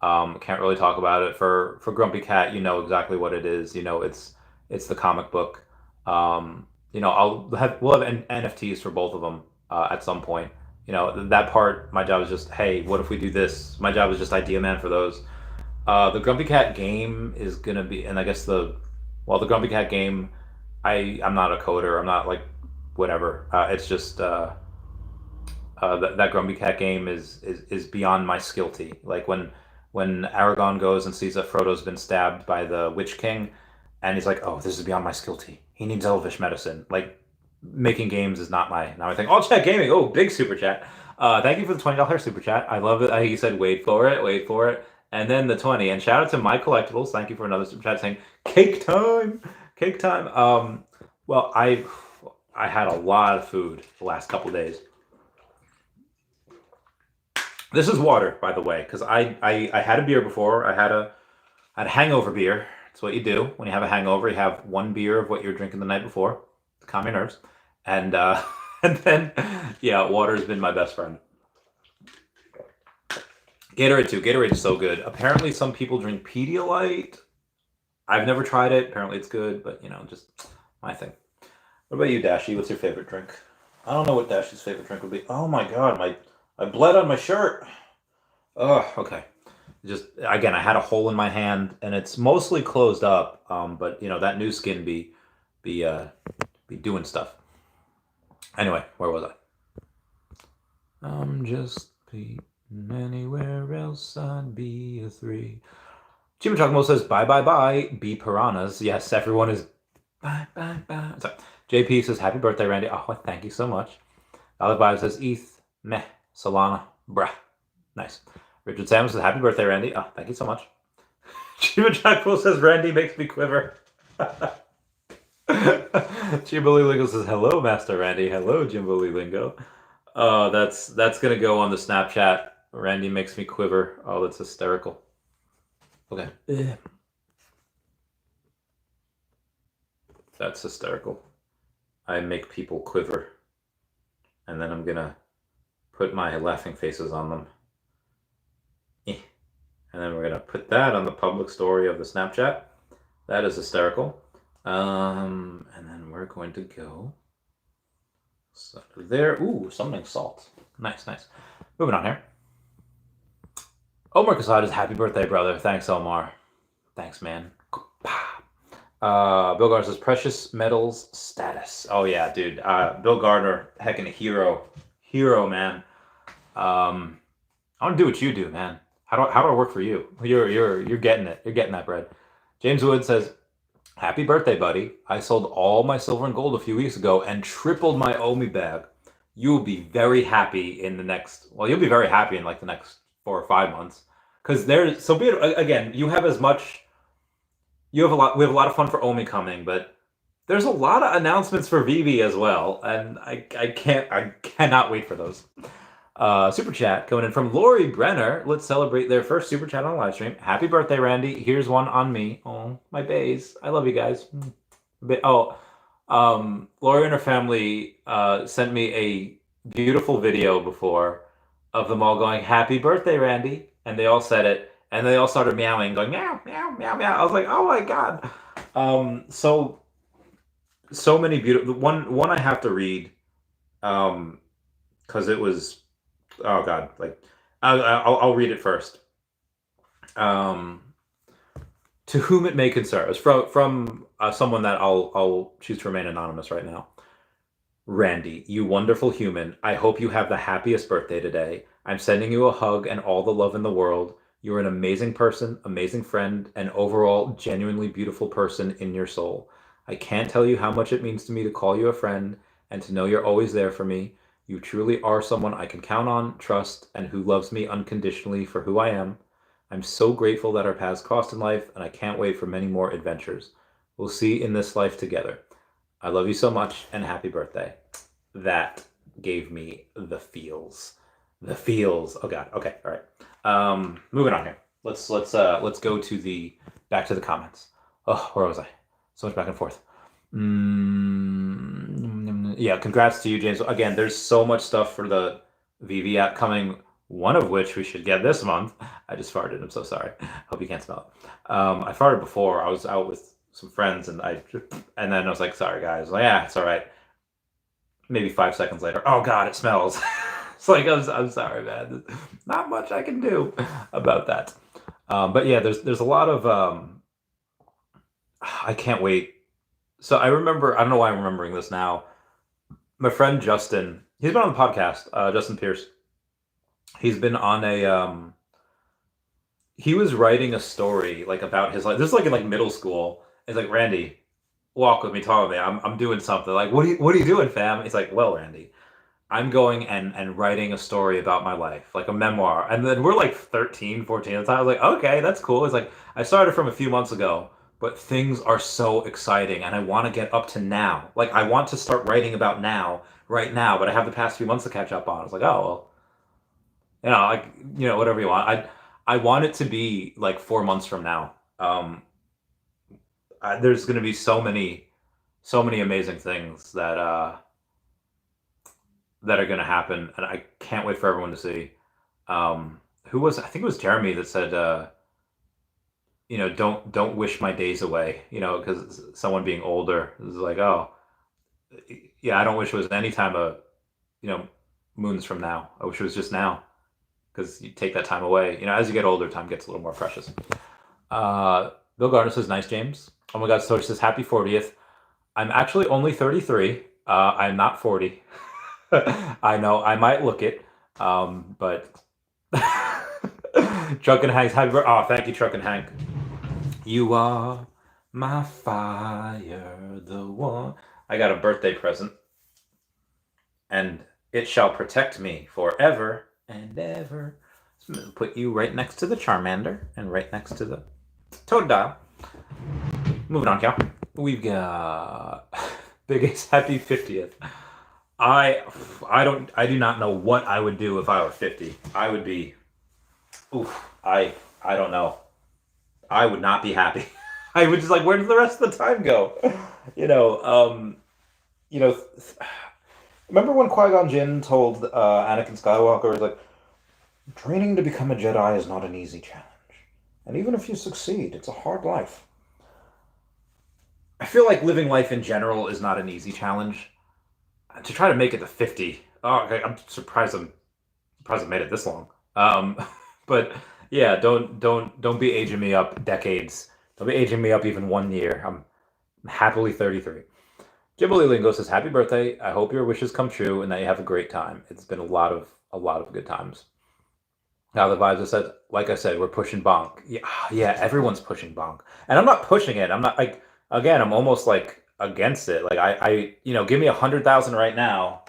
Can't really talk about it. For Grumpy Cat, you know exactly what it is. It's the comic book. We'll have NFTs for both of them at some point. That part, my job is just, hey, what if we do this? My job is just idea man for those. The Grumpy Cat game is gonna be, and I guess the Grumpy Cat game, I'm not a coder. I'm not like whatever. It's just that Grumpy Cat game is beyond my skillty. Like when Aragon goes and sees that Frodo's been stabbed by the Witch King, and he's like, oh, this is beyond my skillty. He needs elvish medicine. Like, making games is not my thing. All Chat Gaming, oh, big super chat. Thank you for the $20 super chat. I love it. He said, wait for it. And then the 20. And shout out to My Collectables. Thank you for another super chat saying, cake time. Well, I had a lot of food the last couple of days. This is water, by the way, because I had a beer before. I had a hangover beer. That's what you do when you have a hangover. You have one beer of what you're drinking the night before to calm your nerves, and then yeah, water's been my best friend. Gatorade too. Gatorade is so good. Apparently, some people drink Pedialyte. I've never tried it. Apparently, it's good, but just my thing. What about you, Dashie? What's your favorite drink? I don't know what Dashie's favorite drink would be. Oh my god, I bled on my shirt. Oh, okay. Just again, I had a hole in my hand, and it's mostly closed up. But that new skin be doing stuff. Anyway, where was I? I'm just anywhere else I'd be a 3. Chimachakmo says bye. Be piranhas. Yes, everyone is bye. Sorry. JP says happy birthday, Randy. Oh, thank you so much. Alec Vibe says ETH, meh, Solana, bruh. Nice. Richard Sam says happy birthday, Randy. Oh, thank you so much. Chimachakmo says Randy makes me quiver. Jimbo Lingo says hello, Master Randy. Hello, Jimbo Lingo. That's gonna go on the Snapchat. Randy makes me quiver. Oh, that's hysterical. Okay. That's hysterical. I make people quiver, and then I'm gonna put my laughing faces on them. And then we're gonna put that on the public story of the Snapchat. That is hysterical. And then we're going to go there. Ooh, summoning salt. Nice. Moving on here. Omar Casad is happy birthday, brother. Thanks, Omar. Thanks, man. Bill Gardner says precious metals status. Oh yeah, dude. Bill Gardner, heckin' hero, man. I want to do what you do, man. How do I work for you? You're getting it. You're getting that bread. James Wood says, happy birthday, buddy. I sold all my silver and gold a few weeks ago and tripled my OMI bag. You'll be very happy in the next, you'll be very happy in like the next 4 or 5 months. Because again, you have as much, we have a lot of fun for OMI coming, but there's a lot of announcements for Veve as well. And I cannot wait for those. Super chat coming in from Lori Brenner. Let's celebrate their first super chat on live stream. Happy birthday, Randy. Here's one on me. Oh, my bays. I love you guys. Lori and her family sent me a beautiful video before of them all going, happy birthday, Randy. And they all said it. And they all started meowing, going, meow, meow, meow, meow. I was like, oh my God. So many beautiful. One I have to read, because it was, oh God, like I'll read it first. Um, to whom it may concern. It's from someone that I'll choose to remain anonymous right now. Randy, you wonderful human, I hope you have the happiest birthday today. I'm sending you a hug and all the love in the world. You're an amazing person, amazing friend, and overall genuinely beautiful person in your soul. I can't tell you how much it means to me to call you a friend and to know you're always there for me. You truly are someone I can count on, trust, and who loves me unconditionally for who I am. I'm so grateful that our paths crossed in life, and I can't wait for many more adventures. We'll see in this life together. I love you so much and happy birthday. That gave me the feels. The feels. Oh God. Okay. All right. Moving on here. Let's go to the back to the comments. Oh, where was I? So much back and forth. Yeah, congrats to you, James. Again, there's so much stuff for the Veve app coming, one of which we should get this month. I just farted. I'm so sorry. Hope you can't smell it. I farted before. I was out with some friends and then I was like, sorry guys. Like, yeah, it's all right. Maybe 5 seconds later, oh God, it smells. It's like, I'm sorry, man. There's not much I can do about that. But yeah, there's a lot of I can't wait. So I remember, I don't know why I'm remembering this now. My friend Justin, he's been on the podcast, Justin Pierce. He's been on he was writing a story like about his life. This is like in like middle school. It's like, Randy, walk with me, talk with me. I'm doing something. Like, what are you doing, fam? He's like, well, Randy, I'm going and writing a story about my life, like a memoir. And then we're like 13, 14 at the time. I was like, okay, that's cool. It's like, I started from a few months ago, but things are so exciting and I want to get up to now. Like, I want to start writing about now, right now, but I have the past few months to catch up on. I was like, oh, well, like, whatever you want. I want it to be like 4 months from now. There's going to be so many amazing things that are going to happen, and I can't wait for everyone to see. Who was I think it was Jeremy that said, don't wish my days away, because someone being older is like, oh, yeah, I don't wish it was any time of, moons from now. I wish it was just now, because you take that time away. As you get older, time gets a little more precious. Bill Gardner says, nice, James. Oh my God, so he says, happy 40th. I'm actually only 33. I'm not 40. I know I might look it, but Truck and Hank's happy birthday. Oh, thank you, Truck and Hank. You are my fire, the one. I got a birthday present, and it shall protect me forever and ever. So I'm gonna put you right next to the Charmander and right next to the Totodile. Moving on, Cal. We've got Big Ace happy 50th. I do not know what I would do if I were 50. I would be, I don't know. I would not be happy. I would just like, where does the rest of the time go? Remember when Qui-Gon Jinn told Anakin Skywalker, was like, training to become a Jedi is not an easy challenge. And even if you succeed, it's a hard life. I feel like living life in general is not an easy challenge. To try to make it to 50, okay, I'm surprised I made it this long. But yeah, don't be aging me up decades. Don't be aging me up even 1 year. I'm happily 33. Ghibli Lingo says, happy birthday. I hope your wishes come true and that you have a great time. It's been a lot of good times. Now the vibes have said, like I said, we're pushing bonk. Yeah, everyone's pushing bonk. And I'm not pushing it. I'm not like, again, I'm almost like against it. Like I give me 100,000 right now.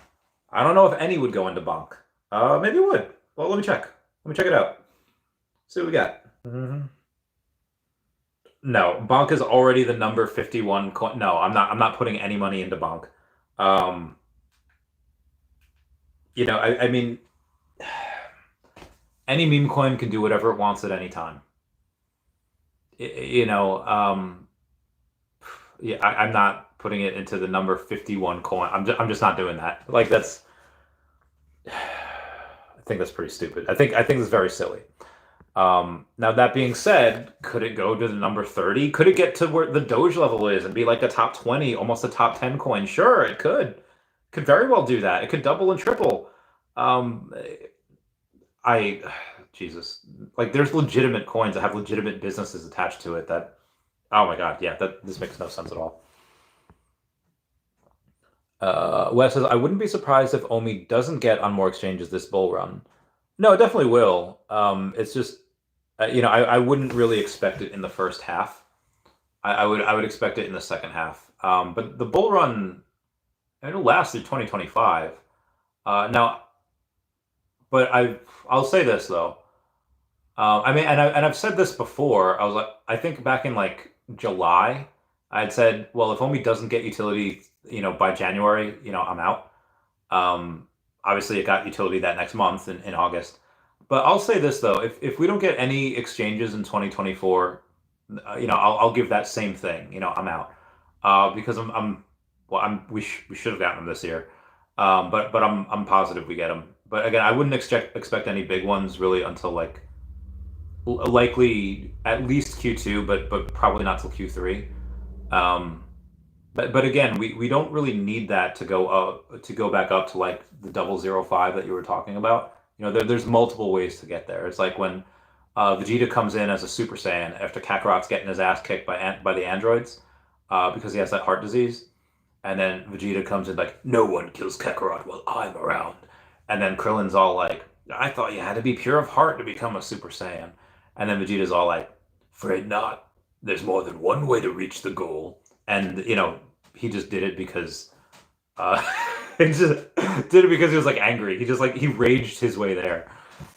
I don't know if any would go into bonk. Maybe it would. Well, let me check. Let me check it out. See what we got. No, bonk is already the number 51 coin. No, I'm not putting any money into bonk. I mean, any meme coin can do whatever it wants at any time. Yeah, I'm not putting it into the number 51 coin. I'm just not doing that. Like I think that's pretty stupid. I think it's very silly. Now that being said, could it go to the number 30? Could it get to where the Doge level is and be like a top 20, almost a top 10 coin? Sure, it could. Could very well do that. It could double and triple. Um, I, Jesus, like there's legitimate coins that have legitimate businesses attached to it that, oh my God, yeah, this makes no sense at all. Wes says, I wouldn't be surprised if OMI doesn't get on more exchanges this bull run. No, it definitely will. It's just, I wouldn't really expect it in the first half. I would expect it in the second half. But the bull run, it'll last through 2025. Now, but I'll say this though. I mean, and I've said this before. I was like, I think back in like July, I'd said, well, if OMI doesn't get utility, by January, I'm out. Obviously, it got utility that next month in August. But I'll say this though, if we don't get any exchanges in 2024, I'll give that same thing. I'm out because we should have gotten them this year, but I'm positive we get them. But again, I wouldn't expect any big ones really until like likely at least Q2, but probably not till Q3. But again, we don't really need that to go back up to like the 005 that you were talking about. There's multiple ways to get there. It's like when Vegeta comes in as a Super Saiyan after Kakarot's getting his ass kicked by the androids because he has that heart disease, and then Vegeta comes in like, no one kills Kakarot while I'm around, and then Krillin's all like, I thought you had to be pure of heart to become a Super Saiyan, and then Vegeta's all like, afraid not. There's more than one way to reach the goal. And he just did it because he just did it because he was like angry. He just like he raged his way there.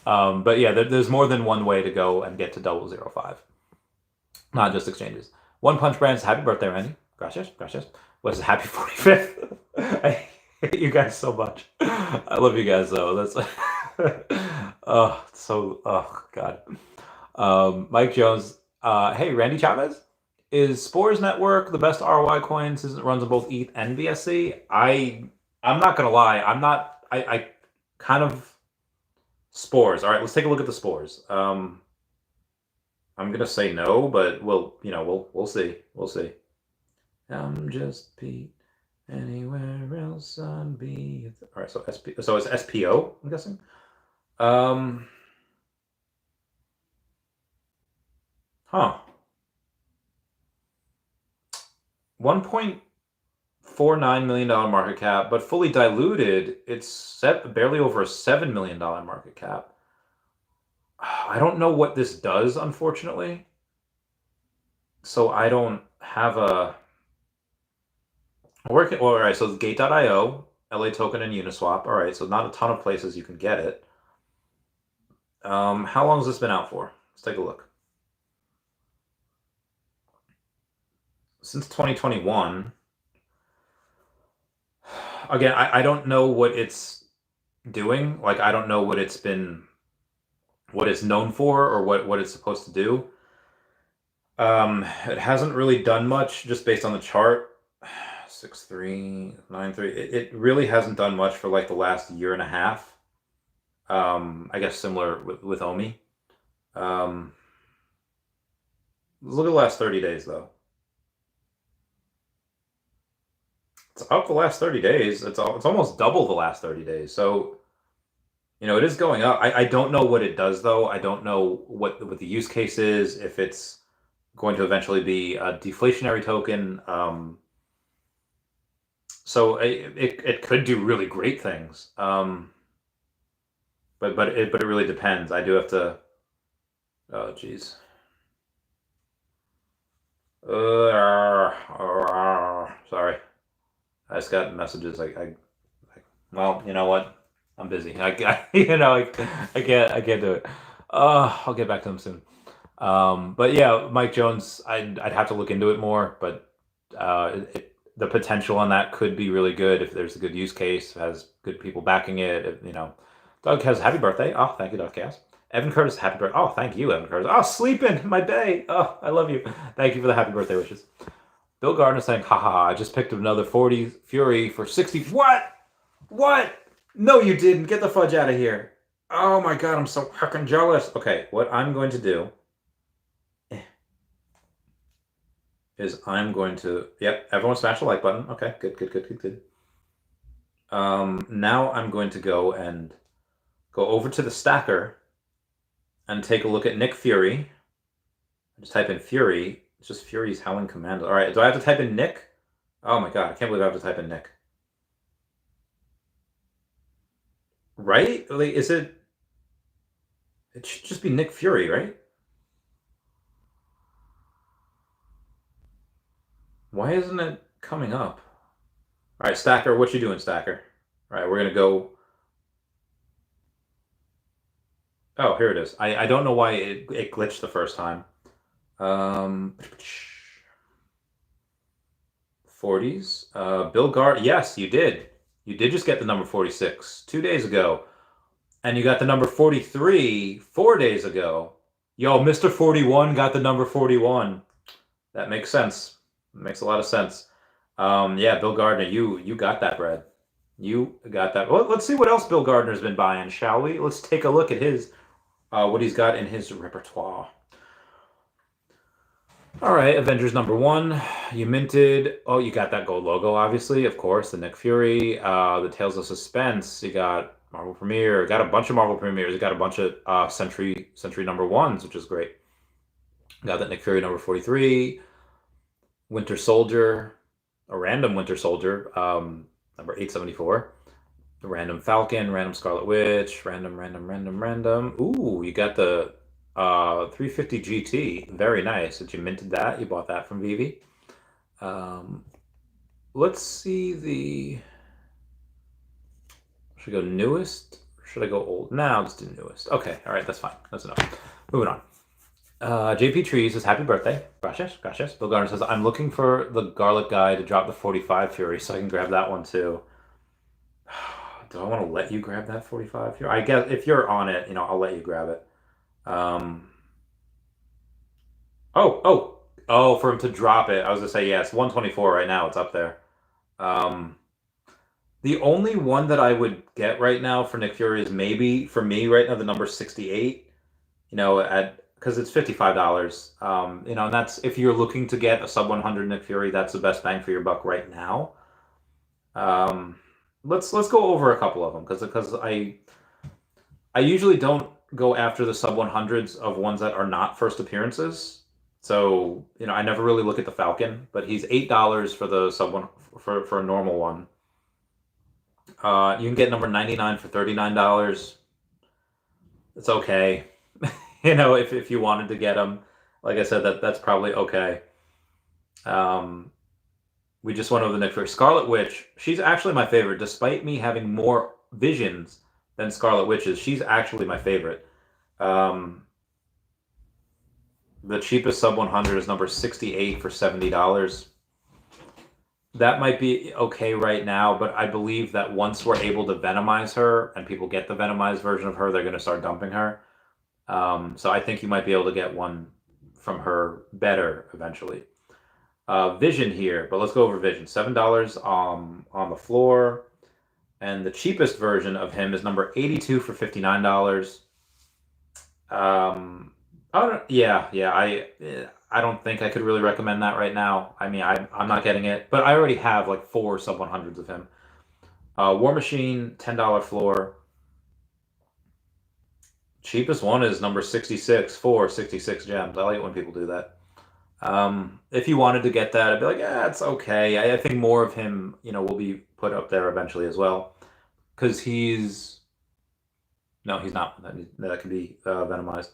But yeah, there's more than one way to go and get to 005. Not just exchanges. One Punch Brands, happy birthday, Randy. Gracias. What's happy 45th? I hate you guys so much. I love you guys though. That's oh God. Mike Jones. Hey, Randy Chavez. Is Spores Network the best ROI coin since it runs on both ETH and BSC? I'm not gonna lie. I kind of Spores. All right, let's take a look at the Spores. I'm gonna say no, but we'll see. We'll see. I'm just Pete. Anywhere else I'd be. All right, so it's SPO. I'm guessing. 1.49 million dollar market cap, but fully diluted, it's barely over a $7 million market cap. I don't know what this does, unfortunately. So I don't have a working. All right, so Gate.io, LA Token, and Uniswap. All right, so not a ton of places you can get it. How long has this been out for? Let's take a look. Since 2021. Again, I don't know what it's doing. Like, I don't know what it's known for or what it's supposed to do. It hasn't really done much just based on the chart. 6.393. It really hasn't done much for like the last year and a half. I guess similar with OMI. Look at the last 30 days though. It's up the last 30 days. It's almost double the last 30 days. So, it is going up. I don't know what it does though. I don't know what the use case is, if it's going to eventually be a deflationary token. So it could do really great things. But it really depends. I do have to. Oh geez. Sorry. I just got messages well, you know what? I'm busy. I can't do it. I'll get back to them soon. But yeah, Mike Jones, I'd have to look into it more, but the potential on that could be really good if there's a good use case, has good people backing it. Doug has happy birthday. Oh, thank you, Doug Cass. Evan Curtis, happy birthday. Oh, thank you, Evan Curtis. Oh, sleeping my day. Oh, I love you. Thank you for the happy birthday wishes. Bill Gardner saying, haha, I just picked up another 40 Fury for 60. What? No, you didn't. Get the fudge out of here. Oh my God, I'm so fucking jealous. Okay, what I'm going to do is I'm going to, yep, everyone smash the like button. Okay, good, good, good, good, good. Now I'm going to go over to the stacker and take a look at Nick Fury. Just type in Fury. It's just Fury's Howling Commando. All right, do I have to type in Nick? Oh my God, I can't believe I have to type in Nick. Right? Like, is it? It should just be Nick Fury, right? Why isn't it coming up? All right, Stacker, what you doing, Stacker? All right, we're gonna go. Oh, here it is. I don't know why it glitched the first time. 40s. Bill Gard. Yes, you did. You did just get the number 46 2 days ago. And you got the number 43 4 days ago. Yo, Mr. 41 got the number 41. That makes sense. It makes a lot of sense. Yeah, Bill Gardner, you got that bread. You got that. Well, let's see what else Bill Gardner's been buying, shall we? Let's take a look at his what he's got in his repertoire. All right, Avengers #1. You minted. Oh, you got that gold logo, obviously, of course. The Nick Fury, the Tales of Suspense. You got Marvel Premiere. Got a bunch of Marvel Premieres. You got a bunch of Century #1s, which is great. Got that Nick Fury number 43. Winter Soldier, a random Winter Soldier, number 874. The random Falcon, random Scarlet Witch, random. Ooh, you got the 350 GT. Very nice. Did you minted that? You bought that from Veve. Let's see the. Should I go newest? Or should I go old? No, let's do newest. Okay, all right, that's fine. That's enough. Moving on. JP Trees says, happy birthday. Gracias. Bill Garner says, I'm looking for the garlic guy to drop the 45 Fury so I can grab that one too. Do I want to let you grab that 45 Fury? I guess if you're on it, I'll let you grab it. For him to drop it. I was gonna say, yes, 124 right now. It's up there. The only one that I would get right now for Nick Fury is maybe, for me right now, the number 68, because it's $55. And that's, if you're looking to get a sub 100 Nick Fury, that's the best bang for your buck right now. Let's go over a couple of them, because I usually don't go after the sub 100s of ones that are not first appearances. So, I never really look at the Falcon, but he's $8 for the sub one for a normal one. You can get number 99 for $39. It's okay. If you wanted to get them, like I said, that's probably okay. We just went over the Nick Fury. Scarlet Witch, she's actually my favorite, despite me having more visions than Scarlet Witches. She's actually my favorite. The cheapest sub 100 is number 68 for $70. That might be okay right now, but I believe that once we're able to Venomize her and people get the Venomized version of her, they're going to start dumping her. So I think you might be able to get one from her better eventually. Vision here, but let's go over Vision. $7 on the floor. And the cheapest version of him is number 82 for $59. I don't think I could really recommend that right now. I mean, I'm not getting it, but I already have like 4 sub 100s of him. War Machine, $10 floor. Cheapest one is number 66 for 66 gems. I like it when people do that. If you wanted to get that, I'd be like, yeah, it's okay. I think more of him, will be put up there eventually as well. Because no, he's not. That can be Venomized.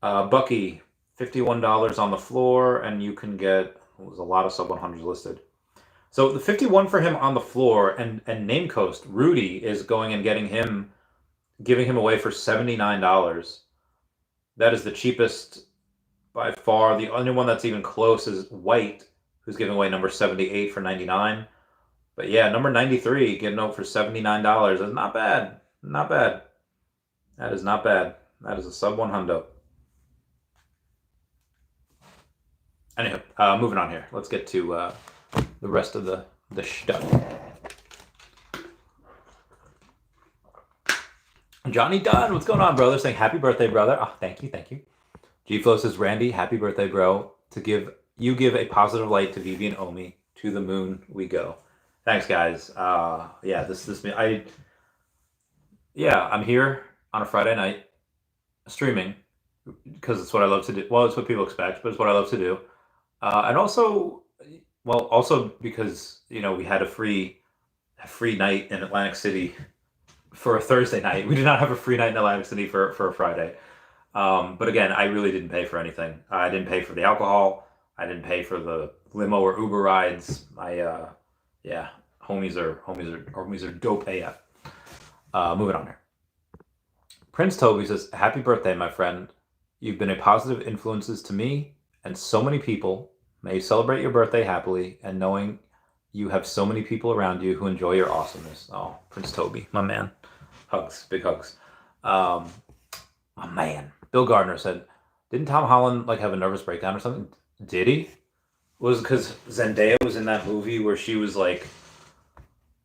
Bucky, $51 on the floor, and you can get, there's a lot of sub 100s listed. So the 51 for him on the floor, and Name Coast, Rudy is going and giving him away for $79. That is the cheapest by far. The only one that's even close is White, who's giving away number 78 for $99. But yeah, number 93 getting out for $79 is not bad. Not bad. That is not bad. That is a sub 100. Anywho, moving on here. Let's get to the rest of the stuff. Johnny Dunn, what's going on, brother? Saying happy birthday, brother. Oh, thank you, thank you. G-Flow says, Randy, happy birthday, bro. Give a positive light to Veve and OMI. To the moon we go. Thanks, guys. Yeah, I'm here on a Friday night streaming because it's what I love to do. Well, it's what people expect, but it's what I love to do. And also because we had a free night in Atlantic City for a Thursday night. We did not have a free night in Atlantic City for a Friday. But again, I really didn't pay for anything. I didn't pay for the alcohol. I didn't pay for the limo or Uber rides. Yeah, homies are dope AF. Moving on here. Prince Toby says, happy birthday, my friend. You've been a positive influences to me and so many people. May you celebrate your birthday happily and knowing you have so many people around you who enjoy your awesomeness. Oh, Prince Toby, my man. Hugs, big hugs. My man. Bill Gardner said, didn't Tom Holland have a nervous breakdown or something? Did he? Was it because Zendaya was in that movie where she was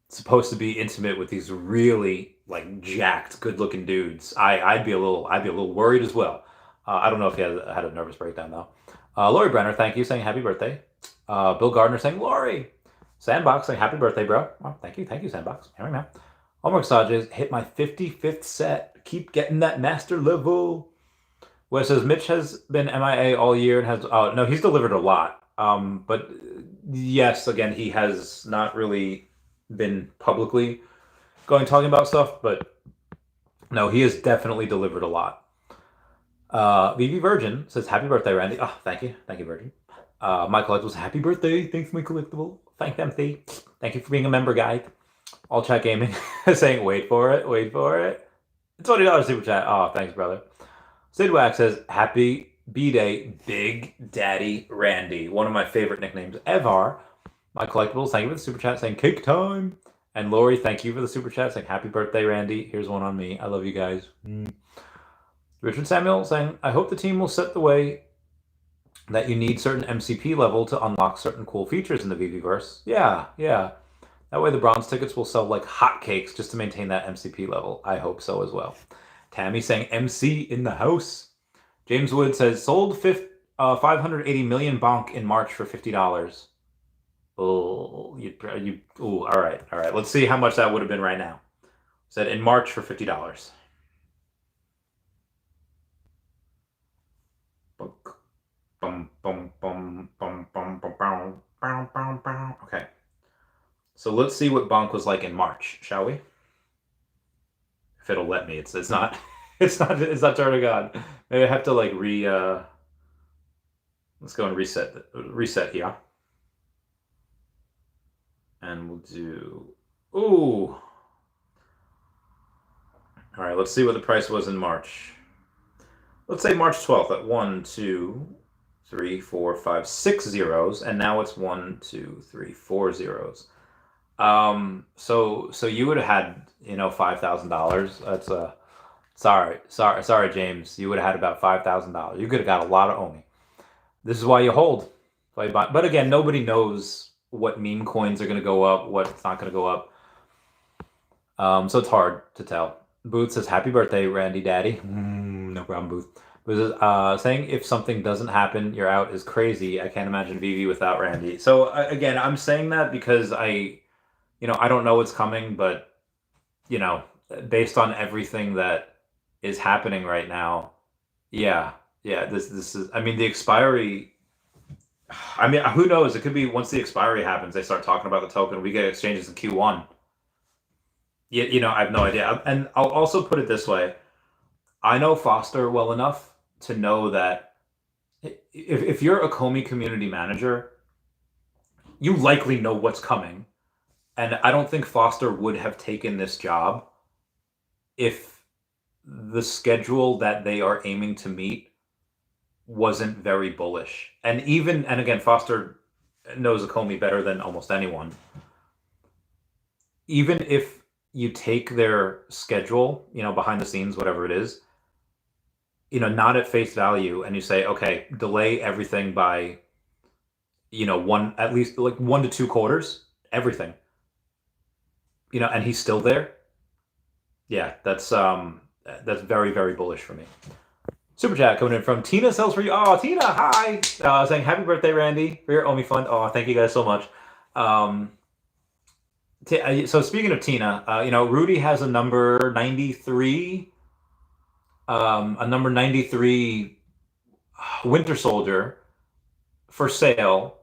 supposed to be intimate with these really jacked, good-looking dudes? I'd be a little worried as well. I don't know if he had a nervous breakdown though. Lori Brenner, thank you, saying happy birthday. Bill Gardner saying Lori. Sandbox saying happy birthday, bro. Oh, thank you, Sandbox. Here man. Omar Sages hit my 55th set. Keep getting that master level. Wes says Mitch has been MIA all year and has no, he's delivered a lot. But yes, again, he has not really been publicly talking about stuff, but no, he has definitely delivered a lot. VV Virgin says happy birthday, Randy. Oh, thank you, Virgin. My collectibles, happy birthday. Thanks, my collectible. Thank them, Thee. Thank you for being a member, guy. All Chat Gaming saying wait for it. $20 super chat. Oh, thanks, brother. Sid Wax says, happy B-Day, Big Daddy Randy. One of my favorite nicknames ever. My collectibles, thank you for the super chat saying cake time. And Lori, thank you for the super chat saying happy birthday, Randy. Here's one on me. I love you guys. Richard Samuel saying, I hope the team will set the way that you need certain MCP level to unlock certain cool features in the VVverse. Yeah. That way the bronze tickets will sell like hotcakes just to maintain that MCP level. I hope so as well. Tammy saying MC in the house. James Wood says sold 580 million bonk in March for $50. Oh, all right. Let's see how much that would have been right now. Said in March for $50. Okay. So let's see what bonk was like in March, shall we? If it'll let me. It's not turning on. Maybe I have to let's go and reset here. And we'll do ooh. All right, let's see what the price was in March. Let's say March 12th at 1, 2, 3, 4, 5, 6 zeros, and now it's 1, 2, 3, 4 zeros. So you would have had $5,000. That's sorry, James. You would have had about $5,000. You could have got a lot of OMI. This is why you hold. But again, nobody knows what meme coins are going to go up, what's not going to go up. So it's hard to tell. Booth says, happy birthday, Randy Daddy. No problem, Booth. Booth saying, if something doesn't happen, you're out is crazy. I can't imagine VV without Randy. So again, I'm saying that because I don't know what's coming, but based on everything that is happening right now, yeah, this is, the expiry, who knows? It could be once the expiry happens, they start talking about the token, we get exchanges in Q1. I have no idea. And I'll also put it this way. I know Foster well enough to know that if you're a Comey community manager, you likely know what's coming. And I don't think Foster would have taken this job if the schedule that they are aiming to meet wasn't very bullish. And again, Foster knows Comey better than almost anyone. Even if you take their schedule, behind the scenes, whatever it is, not at face value, and you say, okay, delay everything by, at least 1 to 2 quarters, everything. And he's still there. Yeah, that's That's very, very bullish for me. Super chat coming in from Tina Sells for you. Oh, Tina, hi. Saying happy birthday, Randy, for your OMI fund. Oh, thank you guys so much. So speaking of Tina, Rudy has a number 93, Winter Soldier for sale.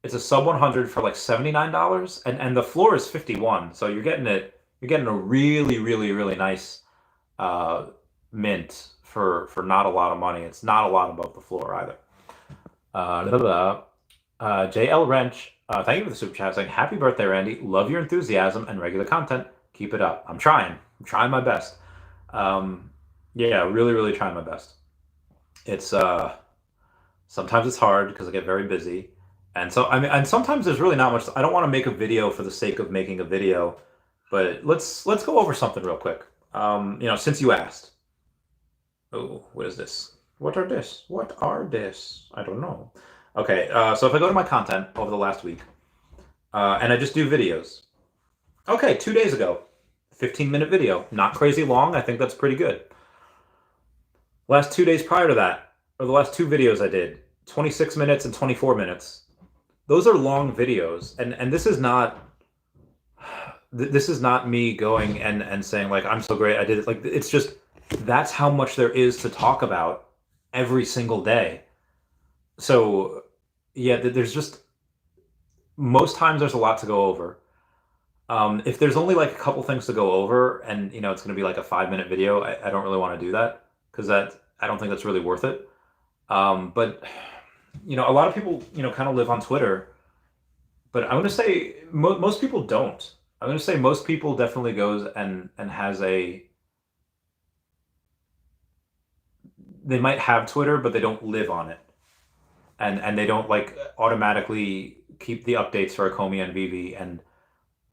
It's a sub 100 for like $79, and the floor is 51. So you're getting it. You're getting a really, really, really nice mint for not a lot of money. It's not a lot above the floor either. JL Wrench, thank you for the super chat saying happy birthday, Randy. Love your enthusiasm and regular content. Keep it up. I'm trying my best. Yeah, really, really trying my best. It's sometimes it's hard because I get very busy. And so and sometimes there's really not much. I don't want to make a video for the sake of making a video, but let's go over something real quick. Since you asked. Oh, what is this? What are this? I don't know. Okay, so if I go to my content over the last week, and I just do videos. Okay, 2 days ago, 15-minute video, not crazy long. I think that's pretty good. Last 2 days prior to that, or the last two videos I did, 26 minutes and 24 minutes. Those are long videos, and this is not me going and saying like I'm so great, I did it. Like it's just that's how much there is to talk about every single day. So yeah, there's just most times there's a lot to go over. If there's only like a couple things to go over, and it's going to be like a 5-minute video, I don't really want to do that because I don't think that's really worth it. But a lot of people kind of live on Twitter, but I'm going to say most people don't. I'm going to say most people definitely goes and has they might have Twitter, but they don't live on it. And they don't like automatically keep the updates for Akomi and Veve. And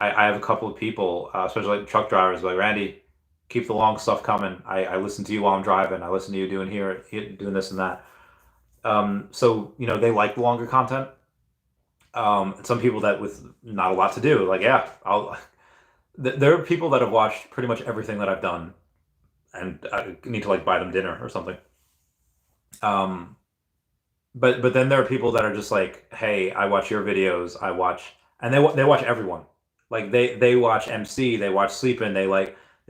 I have a couple of people, especially like truck drivers, like Randy, keep the long stuff coming. I listen to you while I'm driving. I listen to you doing this and that. So they like the longer content. Some people that with not a lot to do, like yeah, there are people that have watched pretty much everything that I've done, and I need to like buy them dinner or something. But then there are people that are just like, hey, I watch your videos, and they watch everyone. Like they watch MC, they watch Sleepin', they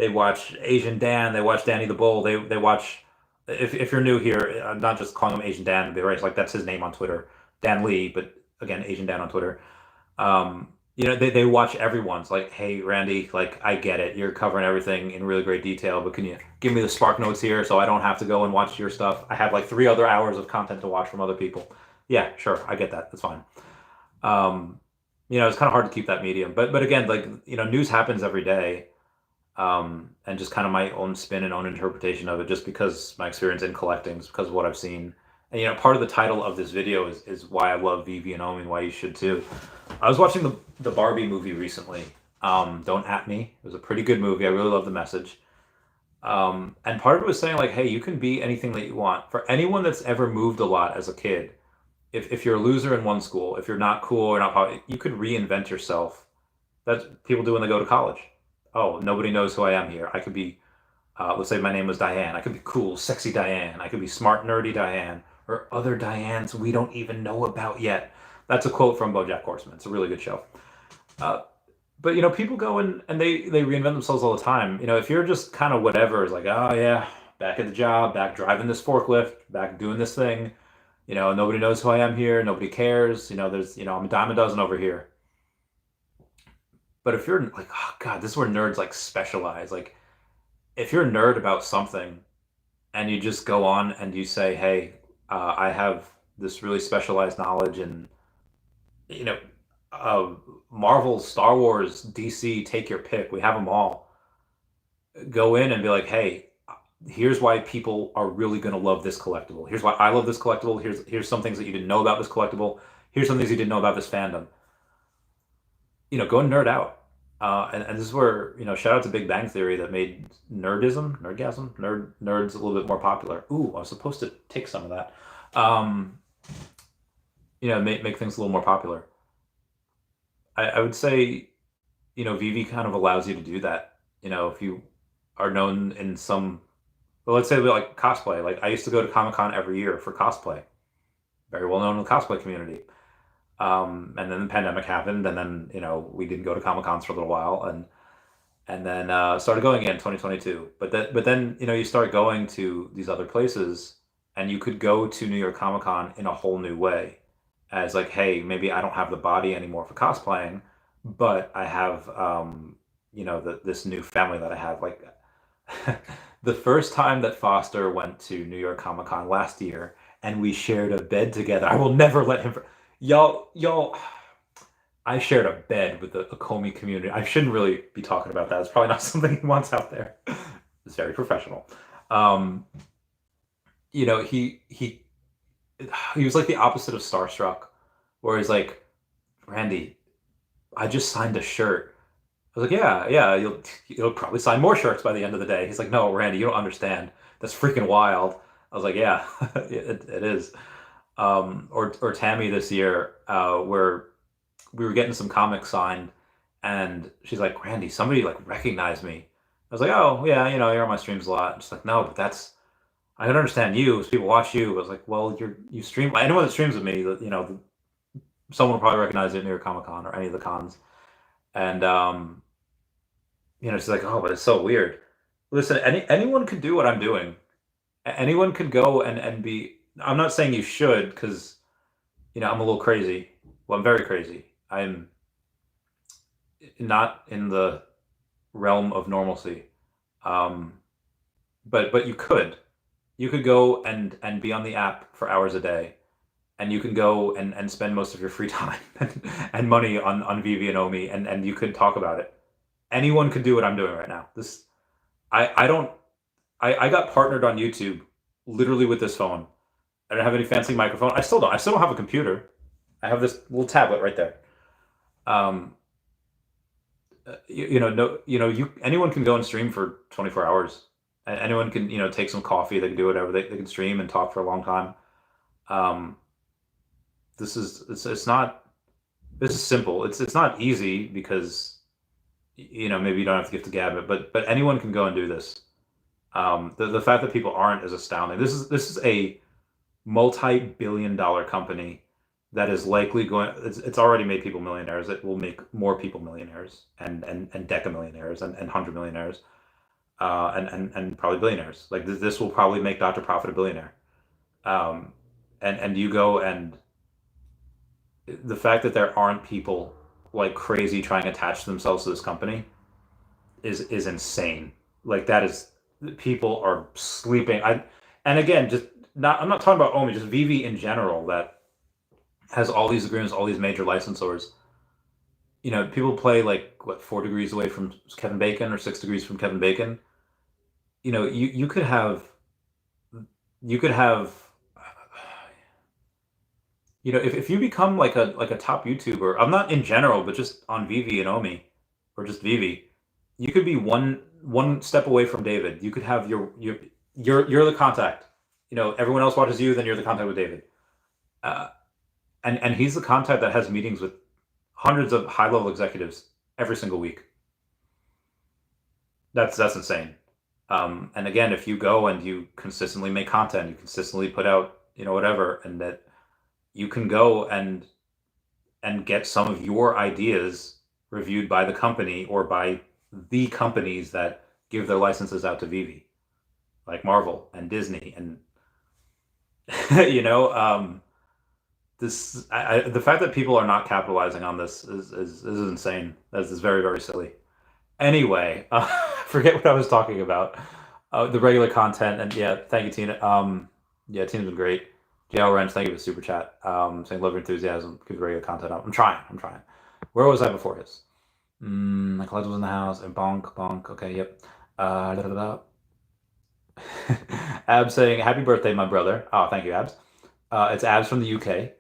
watch Asian Dan, they watch Danny the Bull, they watch. If you're new here, I'm not just calling him Asian Dan to be right. Like that's his name on Twitter, Dan Lee, but again, Asian Dan on Twitter. They watch everyone's like, hey, Randy, like I get it, you're covering everything in really great detail, but can you give me the Spark Notes here so I don't have to go and watch your stuff? I have like 3 other hours of content to watch from other people. Yeah, sure, I get that. That's fine. It's kind of hard to keep that medium, but again, like news happens every day, and just kind of my own spin and own interpretation of it, just because my experience in collecting, because of what I've seen. And part of the title of this video is why I love Veve and OMI, and why you should too. I was watching the Barbie movie recently. Don't at me. It was a pretty good movie. I really love the message. And part of it was saying like, hey, you can be anything that you want. For anyone that's ever moved a lot as a kid, if you're a loser in one school, if you're not cool or not popular, you could reinvent yourself. That's what people do when they go to college. Oh, nobody knows who I am here. I could be, let's say my name was Diane. I could be cool, sexy Diane. I could be smart, nerdy Diane. Or other Dianes we don't even know about yet. That's a quote from BoJack Horseman. It's a really good show. But people go and they reinvent themselves all the time. If you're just kind of whatever, it's like, oh yeah, back at the job, back driving this forklift, back doing this thing. Nobody knows who I am here. Nobody cares. There's I'm a dime a dozen over here. But if you're like, oh god, this is where nerds like specialize. Like, if you're a nerd about something, and you just go on and you say, hey, I have this really specialized knowledge in, Marvel, Star Wars, DC, take your pick. We have them all. Go in and be like, hey, here's why people are really going to love this collectible. Here's why I love this collectible. Here's some things that you didn't know about this collectible. Here's some things you didn't know about this fandom. Go and nerd out. And this is where, shout out to Big Bang Theory that made nerds a little bit more popular. Ooh, I was supposed to take some of that. Make things a little more popular. I would say, Veve kind of allows you to do that. If you are known in some But let's say like cosplay. Like I used to go to Comic-Con every year for cosplay. Very well known in the cosplay community. And then the pandemic happened, and then we didn't go to Comic-Cons for a little while, and then started going again in 2022. But then you start going to these other places, and you could go to New York Comic Con in a whole new way, as like, hey, maybe I don't have the body anymore for cosplaying, but I have this new family that I have. Like the first time that Foster went to New York Comic Con last year, and we shared a bed together. I will never let him. Y'all. I shared a bed with the Okomi community. I shouldn't really be talking about that. It's probably not something he wants out there. It's very professional. Um, he was like the opposite of starstruck, where he's like, Randy, I just signed a shirt. I was like, yeah, you'll probably sign more shirts by the end of the day. He's like, no, Randy, you don't understand. That's freaking wild. I was like, yeah, it is. Or Tammy this year, where we were getting some comics signed, and she's like, Randy, somebody like recognized me. I was like, oh yeah, you're on my streams a lot. She's like, no, but I don't understand you. As people watch you. I was like, well, you stream. Anyone that streams with me, someone will probably recognize it near Comic Con or any of the cons. And she's like, oh, but it's so weird. Listen, anyone could do what I'm doing. Anyone could go and be. I'm not saying you should, because I'm a little crazy. Well, I'm very crazy. I'm not in the realm of normalcy. Um, but you could go and be on the app for hours a day, and you can go and spend most of your free time and money on Veve and OMI, and you could talk about it. Anyone could do what I'm doing right now. I don't I got partnered on YouTube literally with this phone. I don't have any fancy microphone. I still don't have a computer. I have this little tablet right there. Um, no, anyone can go and stream for 24 hours. Anyone can, take some coffee. They can do whatever. They can stream and talk for a long time. Um, it's not. This is simple. It's not easy because maybe you don't have to give to gab, but anyone can go and do this. The fact that people aren't is astounding. This is a multi-billion-dollar company that is likely going. It's already made people millionaires. It will make more people millionaires and decamillionaires and 100 millionaires, and probably billionaires. Like this will probably make Dr. Profit a billionaire. And you go, and the fact that there aren't people like crazy trying to attach themselves to this company is insane. Like that is people are sleeping. And again, just not. I'm not talking about OMI, just Veve in general that has all these agreements, all these major licensors. People play like what 4 degrees away from Kevin Bacon or 6 degrees from Kevin Bacon. You could have if you become like a top YouTuber. I'm not in general, but just on Veve and OMI, or just Veve, you could be one step away from David. You could have you're the contact. Everyone else watches you, then you're the contact with David. Uh, and he's the contact that has meetings with hundreds of high level executives every single week. That's insane. And again, if you go and you consistently make content, you consistently put out whatever, and that you can go and get some of your ideas reviewed by the company or by the companies that give their licenses out to Veve, like Marvel and Disney, and the fact that people are not capitalizing on this is insane. This is very, very silly. Anyway, forget what I was talking about. The regular content, and yeah, thank you, Tina. Yeah, Tina's been great. JL Wrench, thank you for the super chat. Saying love your enthusiasm, keep the regular content up. I'm trying. Where was I before his? My collectibles in the house, and bonk. Okay, yep. Da, da, da. Abs saying happy birthday, my brother. Oh, thank you, Abs. It's Abs from the UK.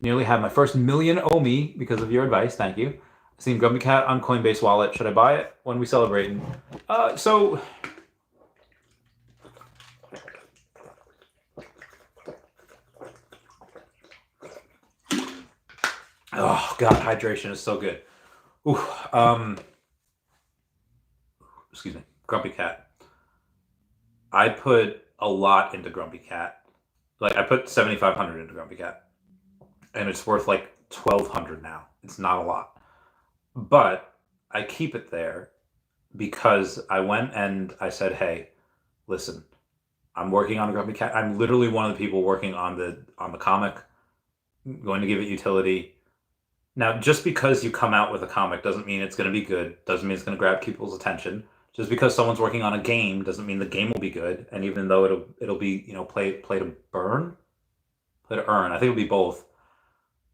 Nearly had my first million OMI because of your advice. Thank you. I seen Grumpy Cat on Coinbase Wallet. Should I buy it when we celebrate? So oh god, hydration is so good. Ooh, excuse me, Grumpy Cat. I put a lot into Grumpy Cat. Like I put 7,500 into Grumpy Cat, and it's worth like 1,200 now. It's not a lot, but I keep it there because I went and I said, "Hey, listen, I'm working on a Grumpy Cat. I'm literally one of the people working on the comic, going to give it utility." Now, just because you come out with a comic doesn't mean it's going to be good. Doesn't mean it's going to grab people's attention. Just because someone's working on a game doesn't mean the game will be good. And even though it'll be play to burn, play to earn. I think it'll be both.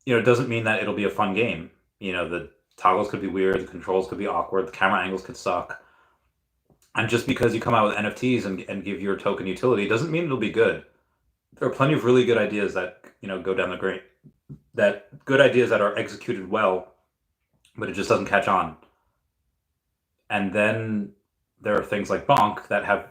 It doesn't mean that it'll be a fun game. The toggles could be weird, the controls could be awkward, the camera angles could suck. And just because you come out with NFTs and give your token utility doesn't mean it'll be good. There are plenty of really good ideas that go down the drain. That good ideas that are executed well, but it just doesn't catch on. And then there are things like Bonk that have,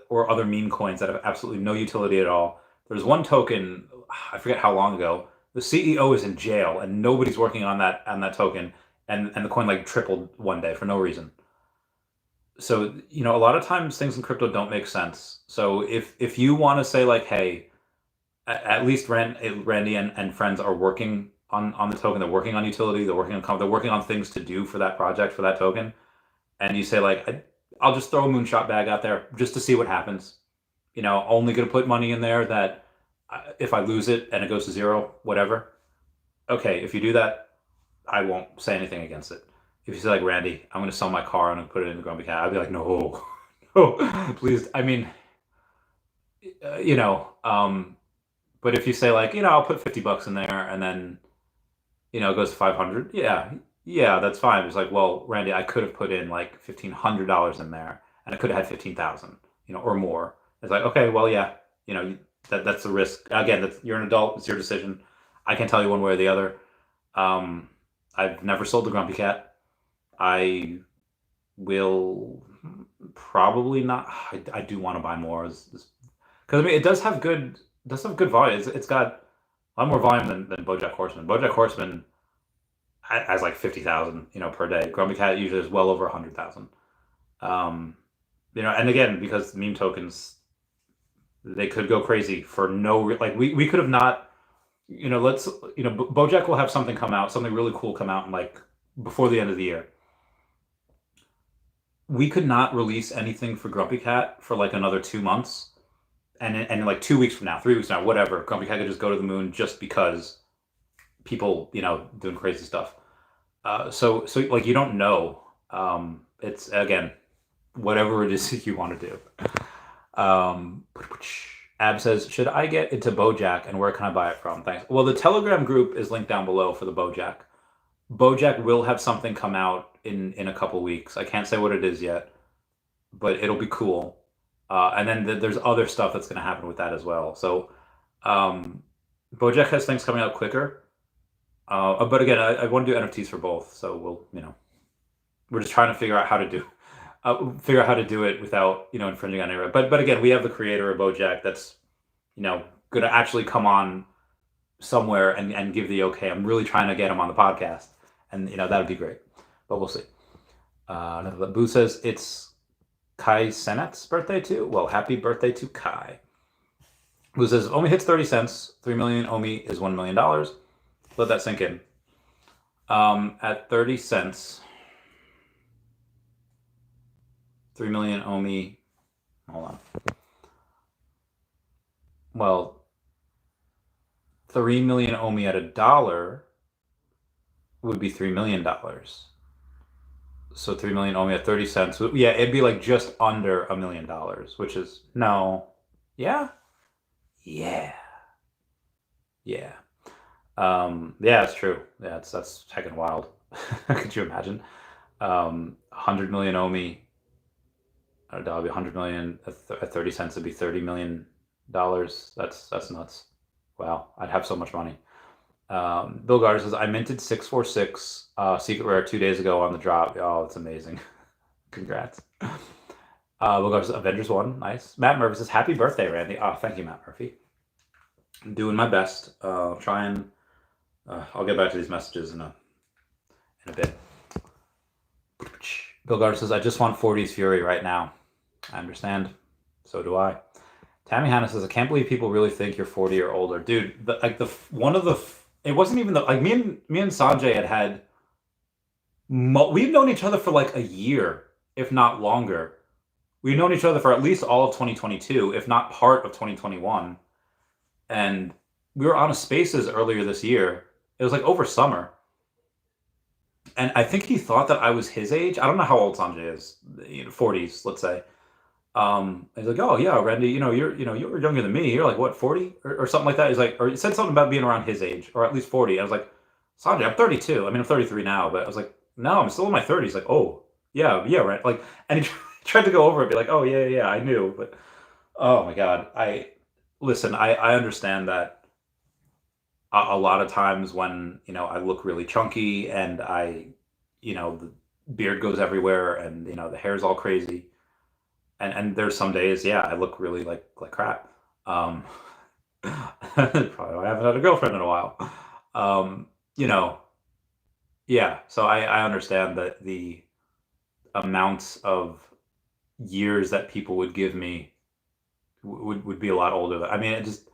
or other meme coins that have absolutely no utility at all. There's one token, I forget how long ago, the CEO is in jail and nobody's working on that token, and the coin like tripled one day for no reason. So, a lot of times things in crypto don't make sense. So if you want to say like, hey, at least Randy and friends are working on the token, they're working on utility, they're working on things to do for that project, for that token, and you say like, I'll just throw a moonshot bag out there just to see what happens. Only going to put money in there that if I lose it and it goes to zero, whatever. Okay, if you do that, I won't say anything against it. If you say like, Randy, I'm going to sell my car and I'm going to put it in the Grumpy Cat, I'd be like, no, no, please. I mean, but if you say like, I'll put $50 in there and then, it goes to 500, yeah, that's fine. It's like, well, Randy, I could have put in like $1,500 in there and I could have had 15,000, or more. It's like, okay, well, yeah, that's the risk. Again, you're an adult, it's your decision. I can't tell you one way or the other. I've never sold the Grumpy Cat. I will probably not. I do want to buy more because it does have good volume. It's got a lot more volume than BoJack Horseman. BoJack Horseman has like 50,000 per day. Grumpy Cat usually is well over 100,000. And again, because meme tokens, they could go crazy for no like we could have not. BoJack will have something really cool come out in like before the end of the year. We could not release anything for Grumpy Cat for like another 2 months. And like 2 weeks from now, 3 weeks from now, whatever, Grumpy Cat could just go to the moon just because people, doing crazy stuff. So like you don't know. It's again, whatever it is you want to do. Ab says, should I get into BoJack and where can I buy it from? Thanks. Well, the Telegram group is linked down below for the BoJack. BoJack will have something come out in a couple weeks. I can't say what it is yet, but it'll be cool. And then there's other stuff that's going to happen with that as well. So BoJack has things coming out quicker. But again, I want to do NFTs for both. So we're just trying to figure out how to do it without infringing on any right. But again, we have the creator of BoJack that's going to actually come on somewhere and give the okay. I'm really trying to get him on the podcast, and that would be great. But we'll see. Boo says it's Kai Senet's birthday too. Well, happy birthday to Kai. Boo says if OMI hits 30 cents, 3 million OMI is $1 million. Let that sink in. At 30 cents, 3 million OMI. Hold on. Well, 3 million OMI at $1 would be $3 million. So 3 million OMI at 30 cents. Yeah, it'd be like just under $1 million, which is no. Yeah. Yeah. Yeah. Yeah, it's true. Yeah, that's heckin' wild. Could you imagine? 100 million OMI. That would be 100 million at 30 cents. It'd be $30 million. That's nuts. Wow, I'd have so much money. Bill Gardner says, I minted 646 secret rare 2 days ago on the drop. Oh, that's amazing. Congrats. Bill Gardner says, Avengers 1, nice. Matt Murphy says, happy birthday, Randy. Oh, thank you, Matt Murphy. I'm doing my best. I'll get back to these messages in a bit. Bill Gardner says, I just want 40's Fury right now. I understand. So do I. Tammy Hannah says, I can't believe people really think you're 40 or older. Dude, it wasn't even like me and Sanjay had we've known each other for like a year, if not longer. We've known each other for at least all of 2022, if not part of 2021. And we were on a Spaces earlier this year. It was like over summer. And I think he thought that I was his age. I don't know how old Sanjay is, 40s, let's say. He's like, oh yeah, Randy, you're younger than me. You're like what, 40 or something like that. He's like, or he said something about being around his age, or at least 40. I was like, Sanjay, I'm 32. I mean, I'm 33 now, but I was like, no, I'm still in my 30s. Like, oh yeah, right. Like, and he tried to go over it, be like, oh yeah, I knew, but oh my God, I understand that a lot of times when I look really chunky and the beard goes everywhere and the hair's all crazy. And there's some days, yeah, I look really like crap. Probably why I haven't had a girlfriend in a while. Yeah. So I understand that the amounts of years that people would give me would be a lot older. I mean, it just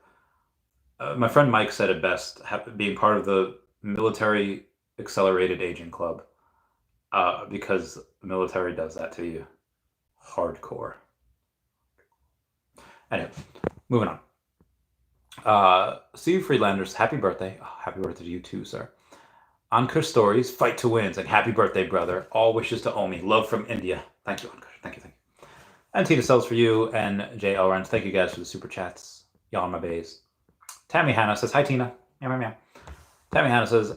my friend Mike said it best, being part of the military accelerated aging club, because the military does that to you. Hardcore. Anyway, moving on. See you, Freelanders. Happy birthday. Oh, happy birthday to you too, sir. Ankush Stories, fight to wins, and happy birthday, brother. All wishes to Omi. Love from India. Thank you, Ankush. Thank you. And Tina sells for you, and J. Elrens. Thank you guys for the super chats. Y'all on my bays. Tammy Hannah says, hi, Tina. Meow. Tammy Hannah says,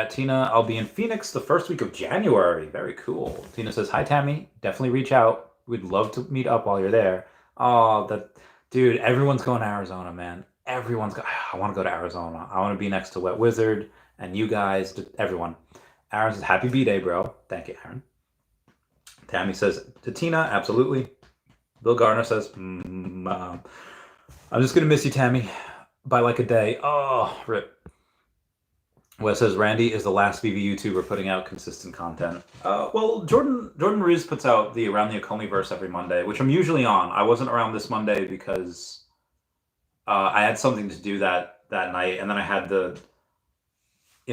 Tina, I'll be in Phoenix the first week of January. Very cool. Tina says, hi, Tammy. Definitely reach out. We'd love to meet up while you're there. Oh, dude, everyone's going to Arizona, man. I want to go to Arizona. I want to be next to Wet Wizard and you guys, everyone. Aaron says, happy B-Day, bro. Thank you, Aaron. Tammy says, to Tina, absolutely. Bill Garner says, I'm just going to miss you, Tammy, by like a day. Oh, rip. Wes says, Randy is the last VV YouTuber putting out consistent content. Well, Jordan Reeves puts out the Around the Okomiverse every Monday, which I'm usually on. I wasn't around this Monday because I had something to do that night, and then I had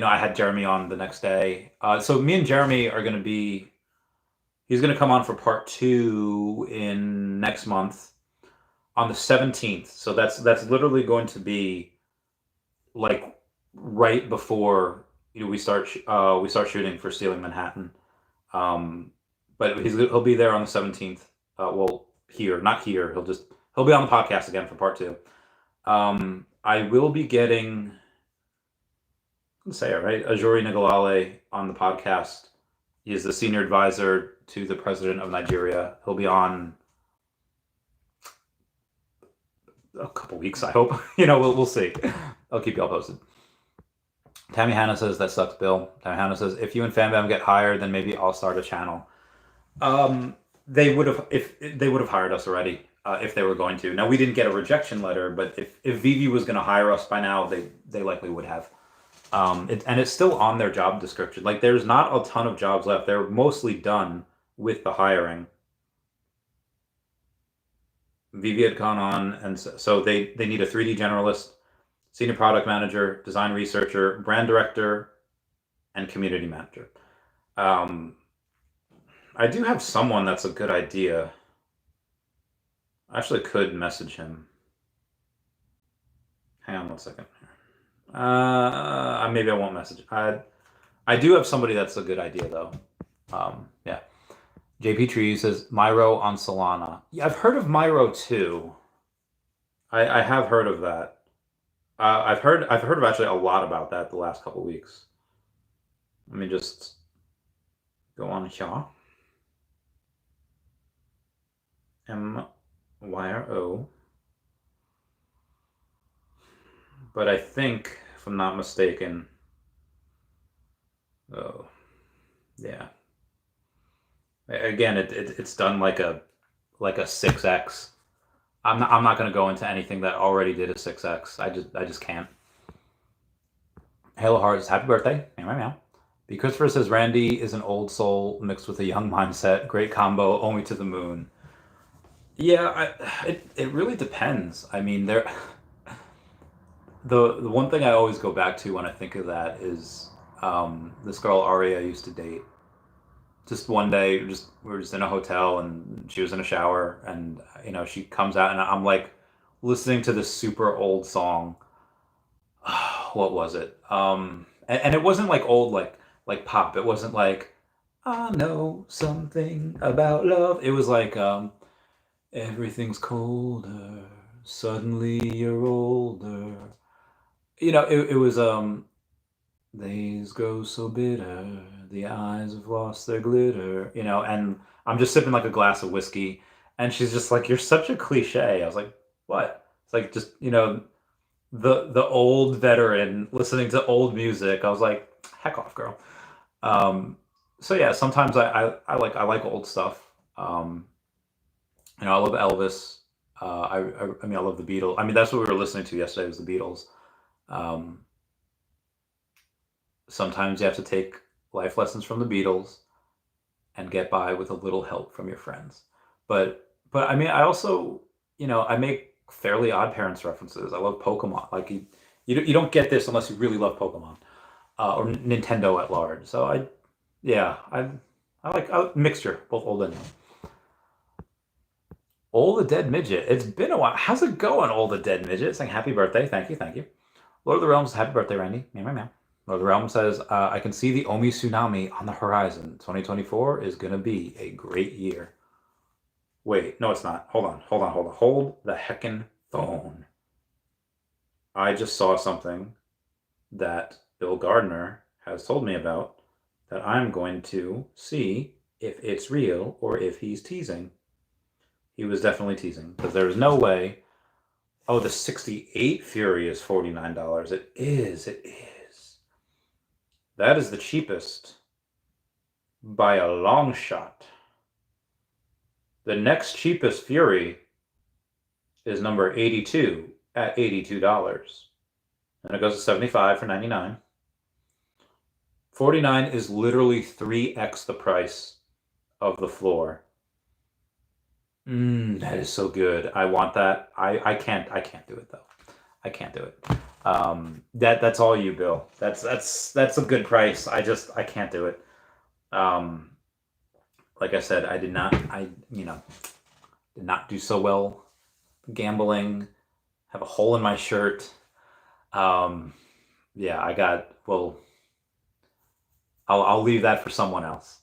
I had Jeremy on the next day. So me and Jeremy are going to be, he's going to come on for part 2 in next month on the 17th. So that's literally going to be like right before we start shooting for Stealing Manhattan. But he'll be there on the 17th. Not here. He'll be on the podcast again for part 2. I will be getting, let's say it right, Ajuri Nigalale on the podcast. He is the senior advisor to the president of Nigeria. He'll be on a couple weeks, I hope. We'll see. I'll keep y'all posted. Tammy Hannah says, that sucks, Bill. Tammy Hannah says, if you and FanBam get hired, then maybe I'll start a channel. They would have hired us already, if they were going to. Now, we didn't get a rejection letter, but if Vivi was going to hire us by now, they likely would have. And it's still on their job description. Like, there's not a ton of jobs left. They're mostly done with the hiring. Vivi had gone on, and so they need a 3D generalist, senior product manager, design researcher, brand director, and community manager. I do have someone that's a good idea. I actually could message him. Hang on 1 second. Maybe I won't message. I do have somebody that's a good idea, though. Yeah. JP Tree says, Myro on Solana. Yeah, I've heard of Myro too. I have heard of that. I've heard of actually a lot about that the last couple weeks. Let me just go on here. MYRO. But I think, if I'm not mistaken, oh, yeah. Again, it's done like a 6x. I'm not going to go into anything that already did a 6x. I just can't. Halo Hearts, happy birthday. Meow. B. Christopher says, Randy is an old soul mixed with a young mindset. Great combo, only to the moon. Yeah, it really depends. I mean, the one thing I always go back to when I think of that is this girl Aria used to date. Just one day, just we were just in a hotel and she was in a shower and she comes out and I'm like listening to this super old song. What was it? And it wasn't like old like pop. It wasn't like I know something about love. It was like everything's colder. Suddenly you're older. It was days grow so bitter, the eyes have lost their glitter, and I'm just sipping like a glass of whiskey, and she's just like, "You're such a cliche." I was like, "What?" It's like just, the old veteran listening to old music. I was like, "Heck off, girl." Um, so yeah, sometimes I like old stuff. I love Elvis. I mean, I love the Beatles. I mean, that's what we were listening to yesterday was the Beatles. Um, Sometimes you have to take life lessons from the Beatles and get by with a little help from your friends. But I mean, I also, I make Fairly Odd Parents references. I love Pokemon. Like you don't get this unless you really love Pokemon or Nintendo at large. So yeah, I like a mixture, both old and new. Old the Dead Midget. It's been a while. How's it going, Old the Dead Midget? Saying happy birthday. Thank you, thank you. Lord of the Realms, happy birthday, Randy. Meow, meow, meow. Lord of the Realms says, I can see the Omi tsunami on the horizon. 2024 is going to be a great year. Wait, no, it's not. Hold on, hold on, hold on. Hold the heckin' phone. I just saw something that Bill Gardner has told me about that I'm going to see if it's real or if he's teasing. He was definitely teasing because there's no way. Oh, the 68 Fury is $49. It is. It is. That is the cheapest by a long shot. The next cheapest Fury is number 82 at $82. And it goes to 75 for 99. 49 is literally 3x the price of the floor. That is so good. I want that. I can't do it though. I can't do it. That's all you, Bill. That's a good price. I can't do it. Like I said, did not do so well gambling. Have a hole in my shirt. Yeah, well, I'll leave that for someone else.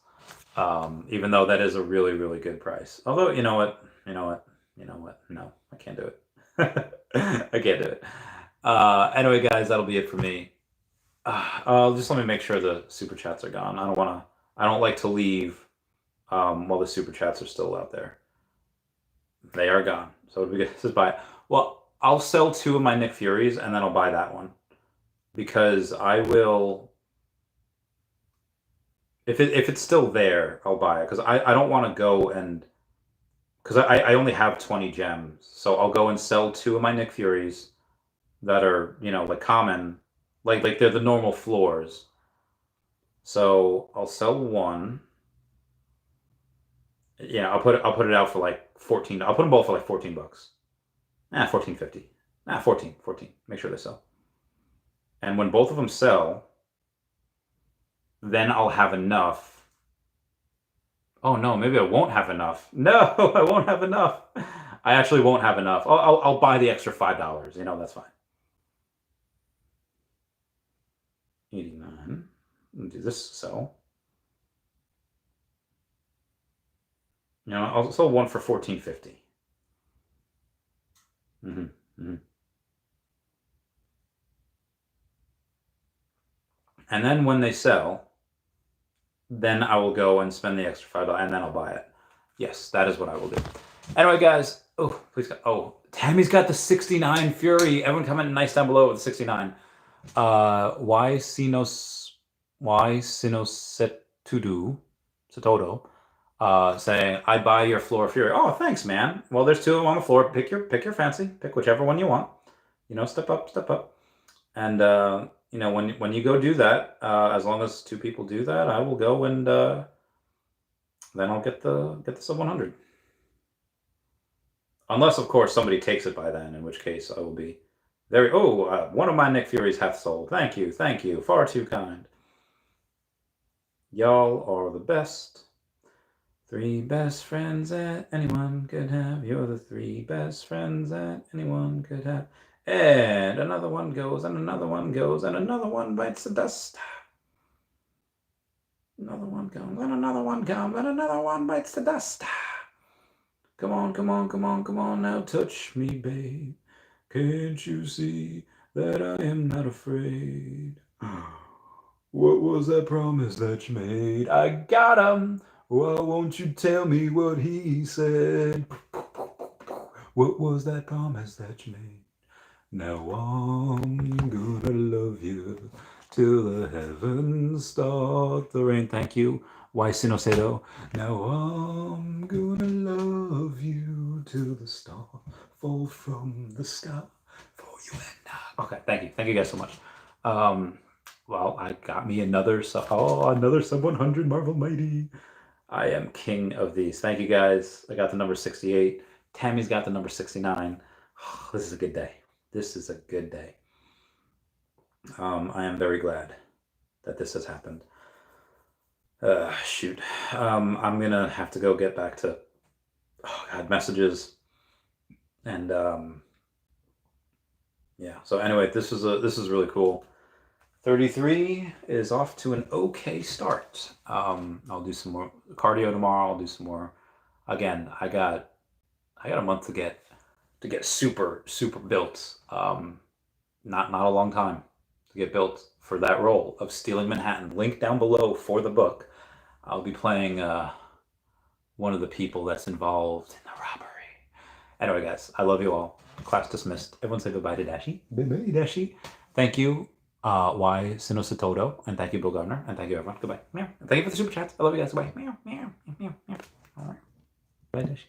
Even though that is a really, really good price. Although, you know what? No, I can't do it. I can't do it. Anyway, guys, that'll be it for me. Just let me make sure the super chats are gone. I don't like to leave while the super chats are still out there. They are gone. So what do we get? Just buy it. Well, I'll sell 2 of my Nick Furies and then I'll buy that one because I will. If it's still there, I'll buy it because I don't want to go and because I only have 20 gems, so I'll go and sell 2 of my Nick Furies that are like common, like they're the normal floors. So I'll sell one. Yeah, I'll put it out for like 14. I'll put them both for like $14. 14.50. 14. Make sure they sell. And when both of them sell, then I'll have enough. Oh no, maybe I won't have enough. No, I won't have enough. I actually won't have enough. I'll buy the extra $5. That's fine. 89. Do this sell. I'll sell one for 14.50. And then when they sell, then I will go and spend the extra $5 and then I'll buy it. Yes, that is what I will do. Anyway, guys. Oh, please. Tammy's got the 69 Fury. Everyone comment nice down below with the 69. Why Setodo, saying I buy your floor Fury. Oh, thanks, man. Well, there's 2 of them on the floor. Pick your fancy. Pick whichever one you want. Step up. And when you go do that, as long as 2 people do that, I will go and then I'll get the sub 100. Unless, of course, somebody takes it by then, in which case I will be very... Oh, one of my Nick Furies hath sold. Thank you, thank you. Far too kind. Y'all are the best. 3 best friends that anyone could have. You're the 3 best friends that anyone could have. And another one goes, and another one goes, and another one bites the dust. Another one comes, and another one comes, and another one bites the dust. Come on, come on, come on, come on, now touch me, babe. Can't you see that I am not afraid? What was that promise that you made? I got him. Why won't you tell me what he said? What was that promise that you made? Now I'm gonna love you till the heavens start the rain. Thank you. Why Sinocedo? Now I'm gonna love you till the stars fall from the sky for you and I. Okay, thank you. Thank you guys so much. Well, I got me another sub 100 Marvel Mighty. I am king of these. Thank you guys. I got the number 68. Tammy's got the number 69. This is a good day. This is a good day. I am very glad that this has happened. Shoot. I'm gonna have to go get back to messages. And yeah. So anyway, this is really cool. 33 is off to an okay start. I'll do some more cardio tomorrow. I'll do some more. Again, I got a month to get super built. Not a long time to get built for that role of stealing Manhattan. Link down below for the book. I'll be playing one of the people that's involved in the robbery. Anyway, guys, I love you all. Class dismissed. Everyone say goodbye to Dashi. Bye-bye, Dashi. Thank you. Y Sinosatodo, and thank you, Bill Gardner, and thank you, everyone. Goodbye. Meow. And thank you for the super chats. I love you guys. Goodbye. Meow, meow, meow, meow. All right. Bye, Dashi.